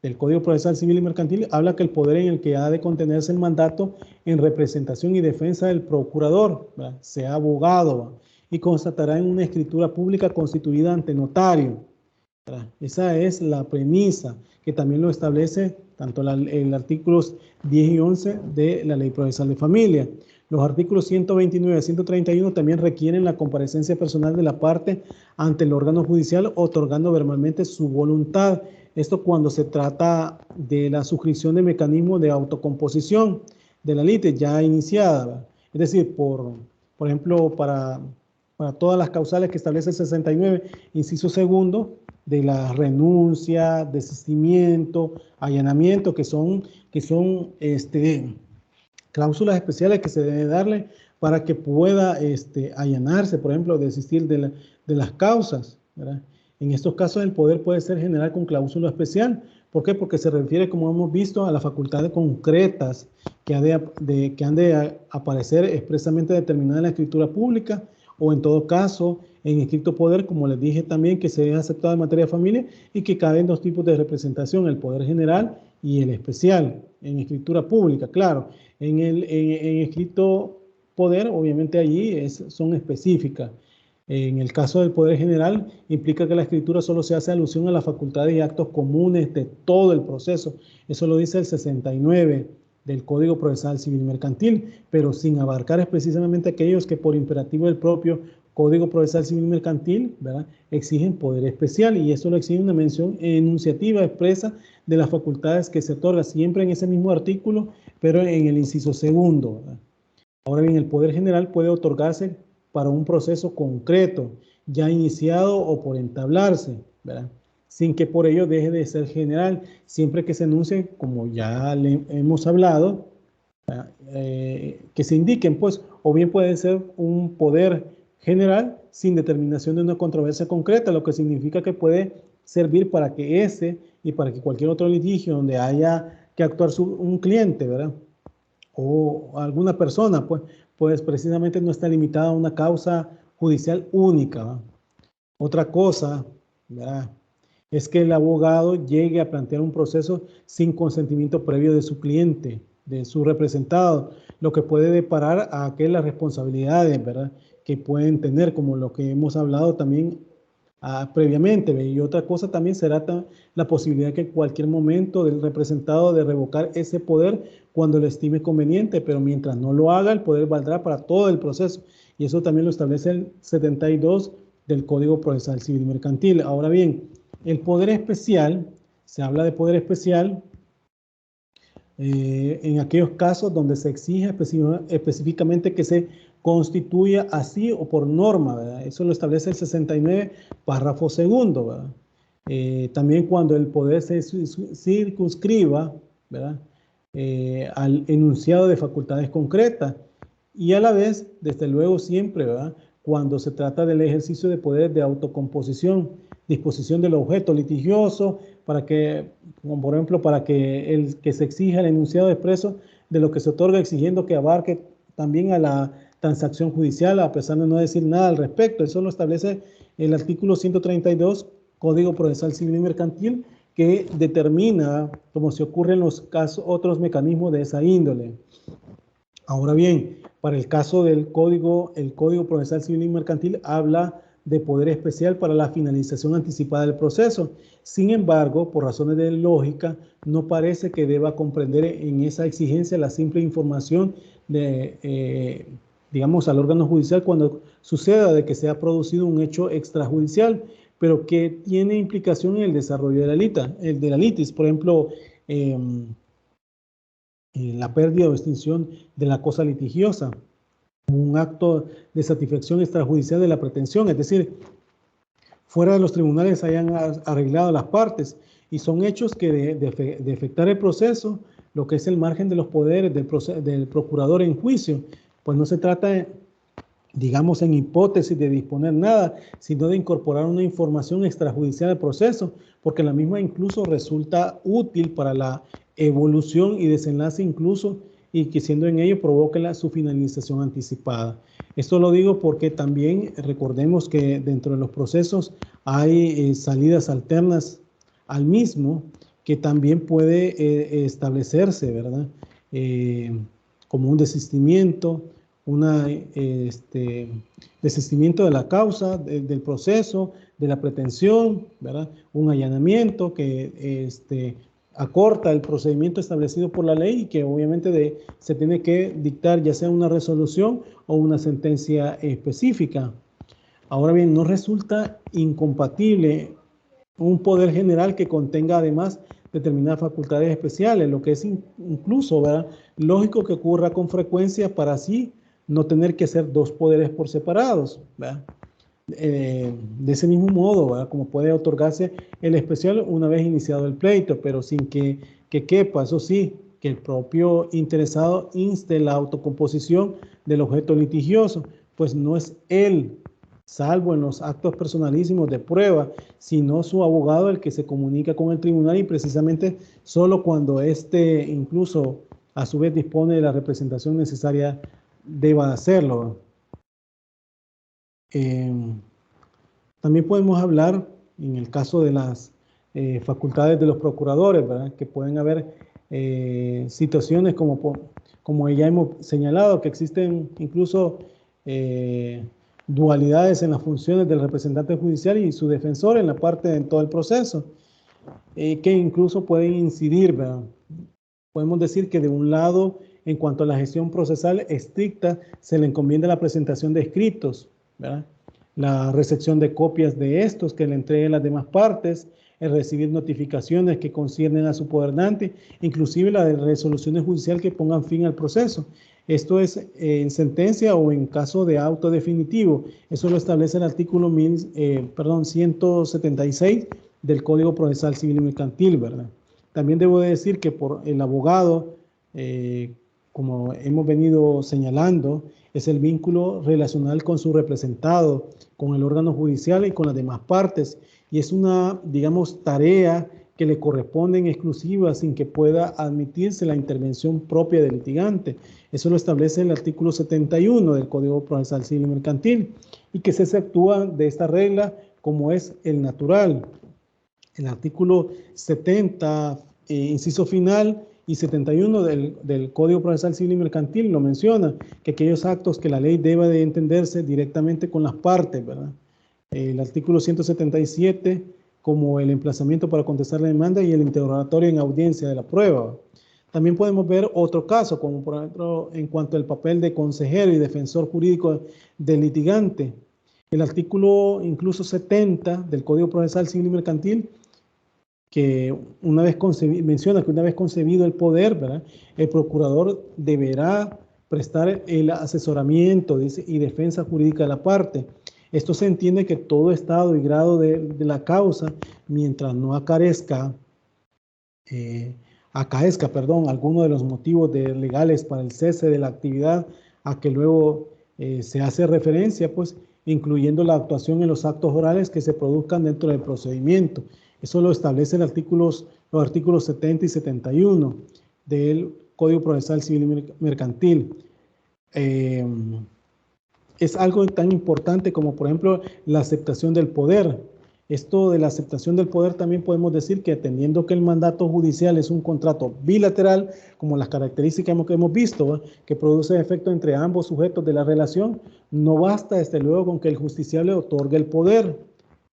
del Código Procesal Civil y Mercantil habla que el poder en el que ha de contenerse el mandato en representación y defensa del procurador, ¿verdad?, sea abogado, ¿verdad?, y constatará en una escritura pública constituida ante notario, ¿verdad? Esa es la premisa que también lo establece tanto el artículos 10 y 11 de la Ley Procesal de Familia. Los artículos 129 a 131 también requieren la comparecencia personal de la parte ante el órgano judicial, otorgando verbalmente su voluntad. Esto cuando se trata de la suscripción de mecanismos de autocomposición de la lite ya iniciada, ¿verdad? Es decir, por ejemplo, para todas las causales que establece el 69, inciso segundo, de la renuncia, desistimiento, allanamiento, que son cláusulas especiales que se debe darle para que pueda allanarse, por ejemplo, desistir de las causas, ¿verdad? En estos casos el poder puede ser general con cláusula especial. ¿Por qué? Porque se refiere, como hemos visto, a las facultades concretas que han de aparecer expresamente determinadas en la escritura pública o en todo caso en escrito poder, como les dije también, que se ha aceptado en materia de familia y que caben 2 tipos de representación, el poder general y el especial, en escritura pública, claro. En escrito poder, obviamente allí son específicas. En el caso del poder general, implica que la escritura solo se hace alusión a las facultades y actos comunes de todo el proceso. Eso lo dice el 69 del Código Procesal Civil y Mercantil, pero sin abarcar precisamente aquellos que por imperativo del propio Código Procesal Civil Mercantil, ¿verdad?, exigen poder especial, y eso lo exige una mención enunciativa expresa de las facultades que se otorga siempre en ese mismo artículo, pero en el inciso segundo, ¿verdad? Ahora bien, el poder general puede otorgarse para un proceso concreto, ya iniciado o por entablarse, ¿verdad?, sin que por ello deje de ser general, siempre que se enuncie, como ya le hemos hablado, que se indiquen, pues, o bien puede ser un poder general sin determinación de una controversia concreta, lo que significa que puede servir para que ese y para que cualquier otro litigio donde haya que actuar un cliente, ¿verdad?, o alguna persona, pues precisamente no está limitada a una causa judicial única, ¿verdad? Otra cosa, ¿verdad?, es que el abogado llegue a plantear un proceso sin consentimiento previo de su cliente, de su representado, lo que puede deparar a aquellas responsabilidades, ¿verdad?, que pueden tener, como lo que hemos hablado también previamente. ¿Ve? Y otra cosa también será la posibilidad que en cualquier momento del representado de revocar ese poder cuando lo estime conveniente, pero mientras no lo haga, el poder valdrá para todo el proceso. Y eso también lo establece el 72 del Código Procesal Civil Mercantil. Ahora bien, el poder especial, se habla de poder especial en aquellos casos donde se exige específicamente que se constituya así o por norma, ¿verdad? Eso lo establece el 69, párrafo segundo, ¿verdad? También cuando el poder se circunscriba, ¿verdad?, al enunciado de facultades concretas, y a la vez, desde luego siempre, ¿verdad?, cuando se trata del ejercicio de poder de autocomposición, disposición del objeto litigioso, para que, como por ejemplo, para que el que se exija el enunciado expreso de lo que se otorga, exigiendo que abarque también a la transacción judicial, a pesar de no decir nada al respecto. Eso lo establece el artículo 132, Código Procesal Civil y Mercantil, que determina, como se ocurre en los casos, otros mecanismos de esa índole. Ahora bien, para el caso del el Código Procesal Civil y Mercantil habla de poder especial para la finalización anticipada del proceso. Sin embargo, por razones de lógica, no parece que deba comprender en esa exigencia la simple información de, digamos, al órgano judicial cuando suceda de que se ha producido un hecho extrajudicial, pero que tiene implicación en el desarrollo de la litis. Por ejemplo, la pérdida o extinción de la cosa litigiosa, un acto de satisfacción extrajudicial de la pretensión, es decir, fuera de los tribunales hayan arreglado las partes, y son hechos que de afectar el proceso, lo que es el margen de los poderes del procurador en juicio, pues no se trata, digamos, en hipótesis de disponer nada, sino de incorporar una información extrajudicial al proceso, porque la misma incluso resulta útil para la evolución y desenlace incluso, y que siendo en ello provoque su finalización anticipada. Esto lo digo porque también recordemos que dentro de los procesos hay salidas alternas al mismo, que también puede establecerse, ¿verdad?, como un desistimiento, desistimiento de la causa, del proceso, de la pretensión, ¿verdad?, un allanamiento que acorta el procedimiento establecido por la ley y que obviamente se tiene que dictar ya sea una resolución o una sentencia específica. Ahora bien, no resulta incompatible un poder general que contenga además determinadas facultades especiales, lo que es incluso, ¿verdad?, lógico que ocurra con frecuencia para así no tener que hacer dos poderes por separados, ¿verdad? De ese mismo modo, ¿verdad?, como puede otorgarse el especial una vez iniciado el pleito, pero sin que quepa, eso sí, que el propio interesado inste la autocomposición del objeto litigioso, pues no es él, salvo en los actos personalísimos de prueba, sino su abogado el que se comunica con el tribunal, y precisamente solo cuando éste incluso a su vez dispone de la representación necesaria deba hacerlo. También podemos hablar en el caso de las facultades de los procuradores, ¿verdad?, que pueden haber situaciones como ya hemos señalado, que existen incluso dualidades en las funciones del representante judicial y su defensor en la parte en todo el proceso, que incluso pueden incidir, ¿verdad? Podemos decir que de un lado, en cuanto a la gestión procesal estricta, se le encomienda la presentación de escritos, ¿verdad?, la recepción de copias de estos que le entreguen las demás partes, el recibir notificaciones que conciernen a su podernante, inclusive la de resoluciones judiciales que pongan fin al proceso. Esto es en sentencia o en caso de auto definitivo. Eso lo establece el artículo 176 del Código Procesal Civil y Mercantil, ¿verdad? También debo decir que por el abogado, como hemos venido señalando, es el vínculo relacional con su representado, con el órgano judicial y con las demás partes. Y es una, digamos, tarea que le corresponde en exclusiva sin que pueda admitirse la intervención propia del litigante. Eso lo establece el artículo 71 del Código Procesal Civil y Mercantil y que se actúa de esta regla como es el natural. El artículo 70, inciso final, y 71 del Código Procesal Civil y Mercantil lo menciona, que aquellos actos que la ley debe de entenderse directamente con las partes, ¿verdad? El artículo 177 como el emplazamiento para contestar la demanda y el interrogatorio en audiencia de la prueba. También podemos ver otro caso, como por ejemplo en cuanto al papel de consejero y defensor jurídico del litigante. El artículo incluso 70 del Código Procesal Civil y Mercantil que menciona que una vez concebido el poder, ¿verdad?, el procurador deberá prestar el asesoramiento y defensa jurídica de la parte. Esto se entiende que todo estado y grado de la causa, mientras no acaezca, alguno de los motivos legales para el cese de la actividad a que luego se hace referencia, pues, incluyendo la actuación en los actos orales que se produzcan dentro del procedimiento. Eso lo establece los artículos 70 y 71 del Código Procesal Civil y Mercantil. Es algo tan importante como, por ejemplo, la aceptación del poder. Esto de la aceptación del poder también podemos decir que atendiendo que el mandato judicial es un contrato bilateral, como las características que hemos visto, que produce efecto entre ambos sujetos de la relación, no basta desde luego con que el justiciable otorgue el poder.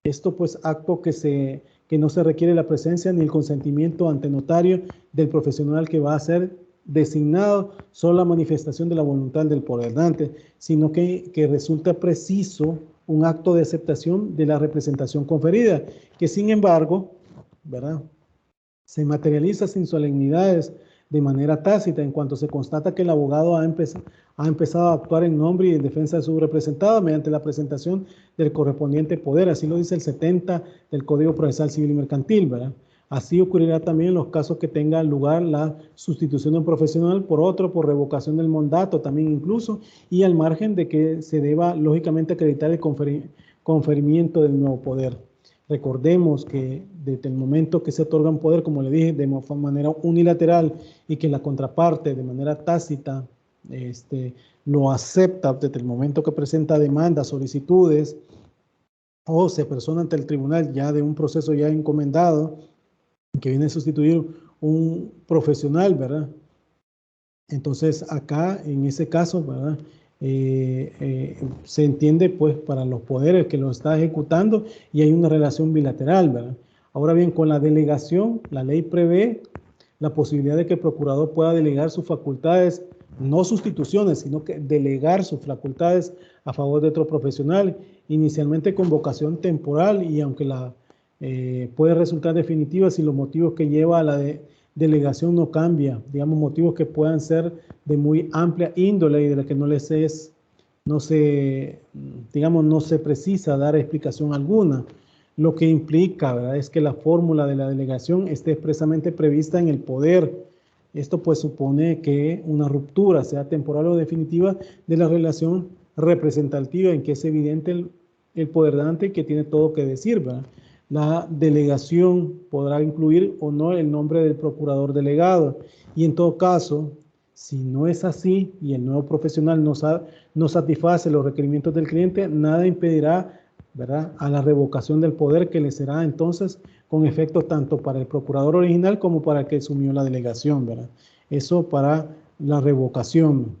Esto pues acto que no se requiere la presencia ni el consentimiento ante notario del profesional que va a ser designado, solo la manifestación de la voluntad del podernante, sino que resulta preciso un acto de aceptación de la representación conferida, que sin embargo, ¿verdad?, se materializa sin solemnidades de manera tácita en cuanto se constata que el abogado ha empezado a actuar en nombre y en defensa de su representado mediante la presentación del correspondiente poder. Así lo dice el 70 del Código Procesal Civil y Mercantil, ¿verdad? Así ocurrirá también en los casos que tenga lugar la sustitución de un profesional por otro, por revocación del mandato también incluso, y al margen de que se deba lógicamente acreditar el conferimiento del nuevo poder. Recordemos que desde el momento que se otorga un poder, como le dije, de manera unilateral y que la contraparte de manera tácita lo acepta desde el momento que presenta demandas, solicitudes o se persona ante el tribunal ya de un proceso ya encomendado que viene a sustituir un profesional, ¿verdad? Entonces acá en ese caso, ¿verdad?, se entiende pues para los poderes que lo está ejecutando y hay una relación bilateral, ¿verdad? Ahora bien, con la delegación, la ley prevé la posibilidad de que el procurador pueda delegar sus facultades, no sustituciones, sino que delegar sus facultades a favor de otro profesional, inicialmente con vocación temporal y aunque puede resultar definitiva si los motivos que lleva a la delegación no cambia, digamos motivos que puedan ser de muy amplia índole y de la que no se precisa dar explicación alguna. Lo que implica, ¿verdad?, es que la fórmula de la delegación esté expresamente prevista en el poder. Esto pues supone que una ruptura, sea temporal o definitiva, de la relación representativa en que es evidente el podernante que tiene todo que decir, ¿verdad? La delegación podrá incluir o no el nombre del procurador delegado y en todo caso, si no es así y el nuevo profesional no satisface los requerimientos del cliente, nada impedirá, ¿verdad?, a la revocación del poder que le será entonces con efecto tanto para el procurador original como para el que asumió la delegación, ¿verdad? Eso para la revocación.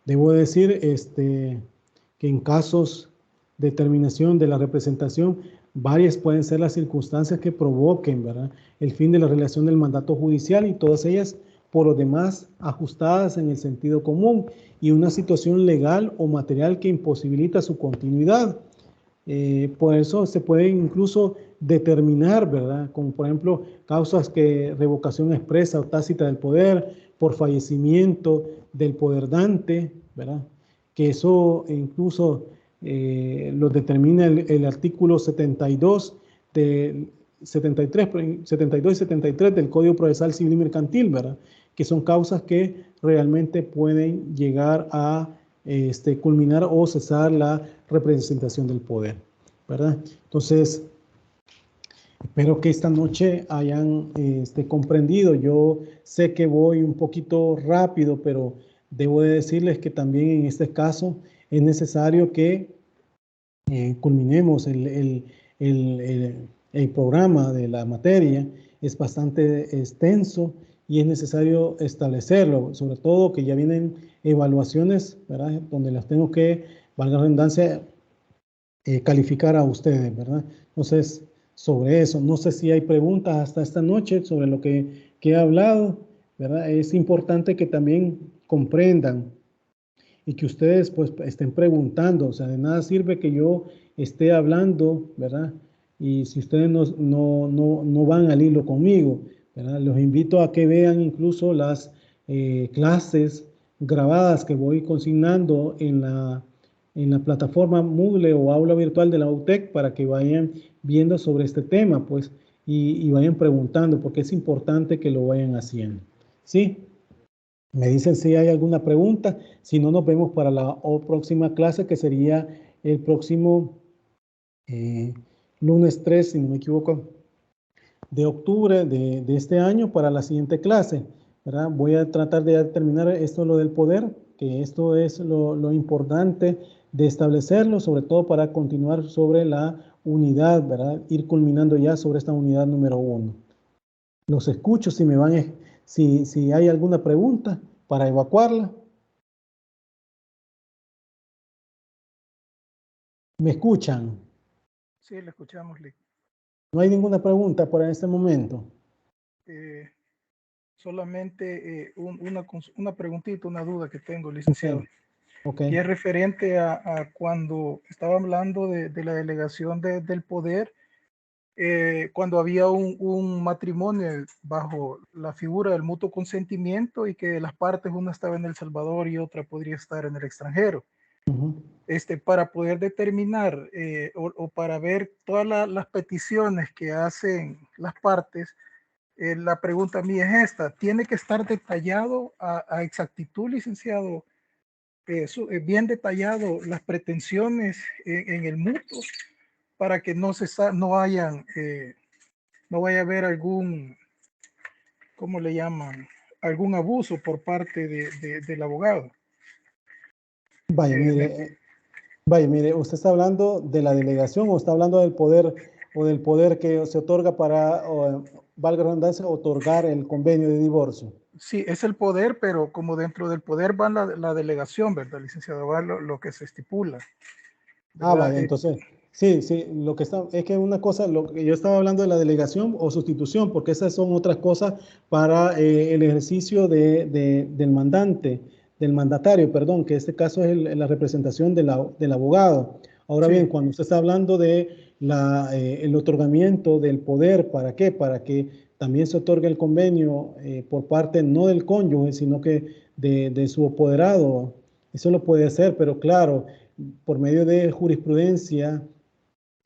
Debo decir que en casos de terminación de la representación, varias pueden ser las circunstancias que provoquen, ¿verdad?, el fin de la relación del mandato judicial y todas ellas por los demás ajustadas en el sentido común y una situación legal o material que imposibilita su continuidad. Por eso se puede incluso determinar, ¿verdad? Como por ejemplo, causas que revocación expresa o tácita del poder, por fallecimiento del poderdante, ¿verdad? Que eso incluso lo determina el artículo 72 del 72 y 73 del Código Procesal Civil y Mercantil, ¿verdad? Que son causas que realmente pueden llegar a culminar o cesar la representación del poder, ¿verdad? Entonces, espero que esta noche hayan comprendido. Yo sé que voy un poquito rápido, pero debo de decirles que también en este caso es necesario que culminemos el programa de la materia. Es bastante extenso y es necesario establecerlo, sobre todo que ya vienen evaluaciones, ¿verdad? Donde las tengo que, valga la redundancia, calificar a ustedes, ¿verdad? Entonces, sobre eso, no sé si hay preguntas hasta esta noche sobre lo que he hablado, ¿verdad? Es importante que también comprendan y que ustedes pues estén preguntando, o sea, de nada sirve que yo esté hablando, ¿verdad? Y si ustedes no van al hilo conmigo, ¿verdad? Los invito a que vean incluso las clases grabadas que voy consignando en la plataforma Moodle o aula virtual de la UTEC para que vayan viendo sobre este tema, pues, y vayan preguntando, porque es importante que lo vayan haciendo, ¿sí? Me dicen si hay alguna pregunta, si no nos vemos para la próxima clase que sería el próximo lunes 3, si no me equivoco, de octubre de este año para la siguiente clase, ¿verdad? Voy a tratar de terminar esto, lo del poder, que esto es lo importante de establecerlo, sobre todo para continuar sobre la unidad, ¿verdad? Ir culminando ya sobre esta unidad número 1. Los escucho si me van, si hay alguna pregunta para evacuarla. ¿Me escuchan? Sí, le escuchamos, Lee. No hay ninguna pregunta por este momento. Solamente una preguntita, una duda que tengo, licenciado. Okay. Y es referente a cuando estaba hablando de la delegación del poder, cuando había un matrimonio bajo la figura del mutuo consentimiento y que las partes, una estaba en El Salvador y otra podría estar en el extranjero. Para poder determinar o para ver todas las peticiones que hacen las partes, la pregunta mía es esta: ¿tiene que estar detallado a exactitud, licenciado? Bien detallado las pretensiones en el mutuo para que no vaya a haber algún, ¿cómo le llaman? Algún abuso por parte del abogado. Vaya, mire, ¿usted está hablando de la delegación o está hablando del poder o del poder que se otorga para, valga la redundancia, otorgar el convenio de divorcio? Sí, es el poder, pero como dentro del poder va la delegación, ¿verdad, licenciado? Va lo que se estipula, ¿verdad? Vaya, entonces, sí, lo que está, es que una cosa, lo que yo estaba hablando de la delegación o sustitución, porque esas son otras cosas para el ejercicio del mandatario, perdón, que en este caso es la representación del abogado. Ahora Sí. bien, cuando usted está hablando de el otorgamiento del poder, ¿para qué? Para que también se otorgue el convenio por parte no del cónyuge, sino que de su apoderado. Eso lo puede hacer, pero claro, por medio de jurisprudencia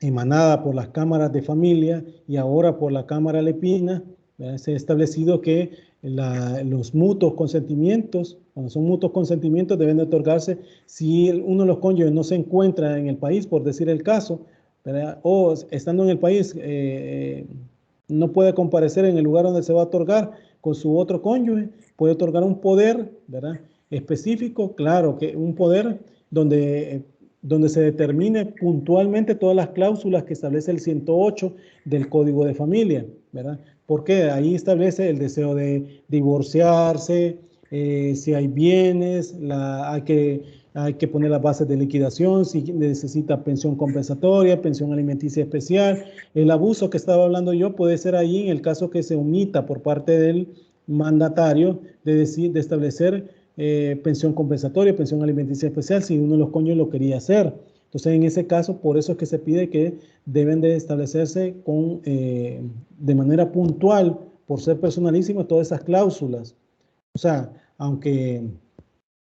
emanada por las cámaras de familia y ahora por la Cámara Lepina, se ha establecido que los mutuos consentimientos, cuando son mutuos consentimientos, deben de otorgarse si uno de los cónyuges no se encuentra en el país, por decir el caso, ¿verdad? O estando en el país no puede comparecer en el lugar donde se va a otorgar con su otro cónyuge, puede otorgar un poder, ¿verdad? Específico, claro, que un poder donde se determine puntualmente todas las cláusulas que establece el 108 del Código de Familia, ¿verdad? Porque ahí establece el deseo de divorciarse, si hay bienes, hay que poner las bases de liquidación, si necesita pensión compensatoria, pensión alimenticia especial. El abuso que estaba hablando yo puede ser ahí en el caso que se omita por parte mandatario de establecer pensión compensatoria, pensión alimenticia especial, si uno de los cónyuges lo quería hacer. Entonces, en ese caso, por eso es que se pide que deben de establecerse de manera puntual, por ser personalísimas, todas esas cláusulas. O sea, aunque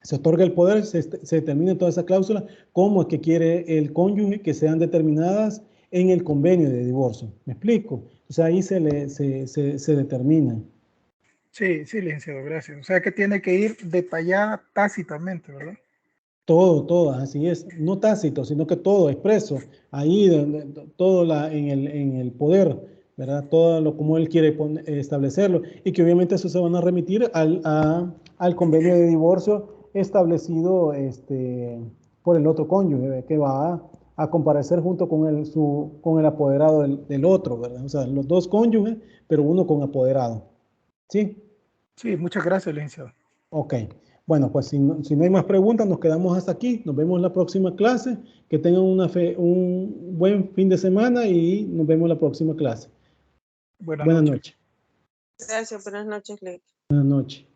se otorga el poder, se determina toda esa cláusula, cómo es que quiere el cónyuge que sean determinadas en el convenio de divorcio. ¿Me explico? O sea, ahí se determina. Sí, sí, licenciado, gracias. O sea que tiene que ir detallada tácitamente, ¿verdad? Todo, así es. No tácito, sino que todo expreso. Ahí, todo en el poder, ¿verdad? Todo lo como él quiere establecerlo. Y que obviamente eso se van a remitir al convenio de divorcio establecido por el otro cónyuge, que va a comparecer junto con el apoderado del otro, ¿verdad? O sea, los dos cónyuges, pero uno con apoderado. ¿Sí? Sí, muchas gracias, licenciado. Ok. Bueno, pues si no hay más preguntas, nos quedamos hasta aquí. Nos vemos en la próxima clase. Que tengan un buen fin de semana y nos vemos en la próxima clase. Buenas noches. Gracias, buenas noches, Ley. Buenas noches.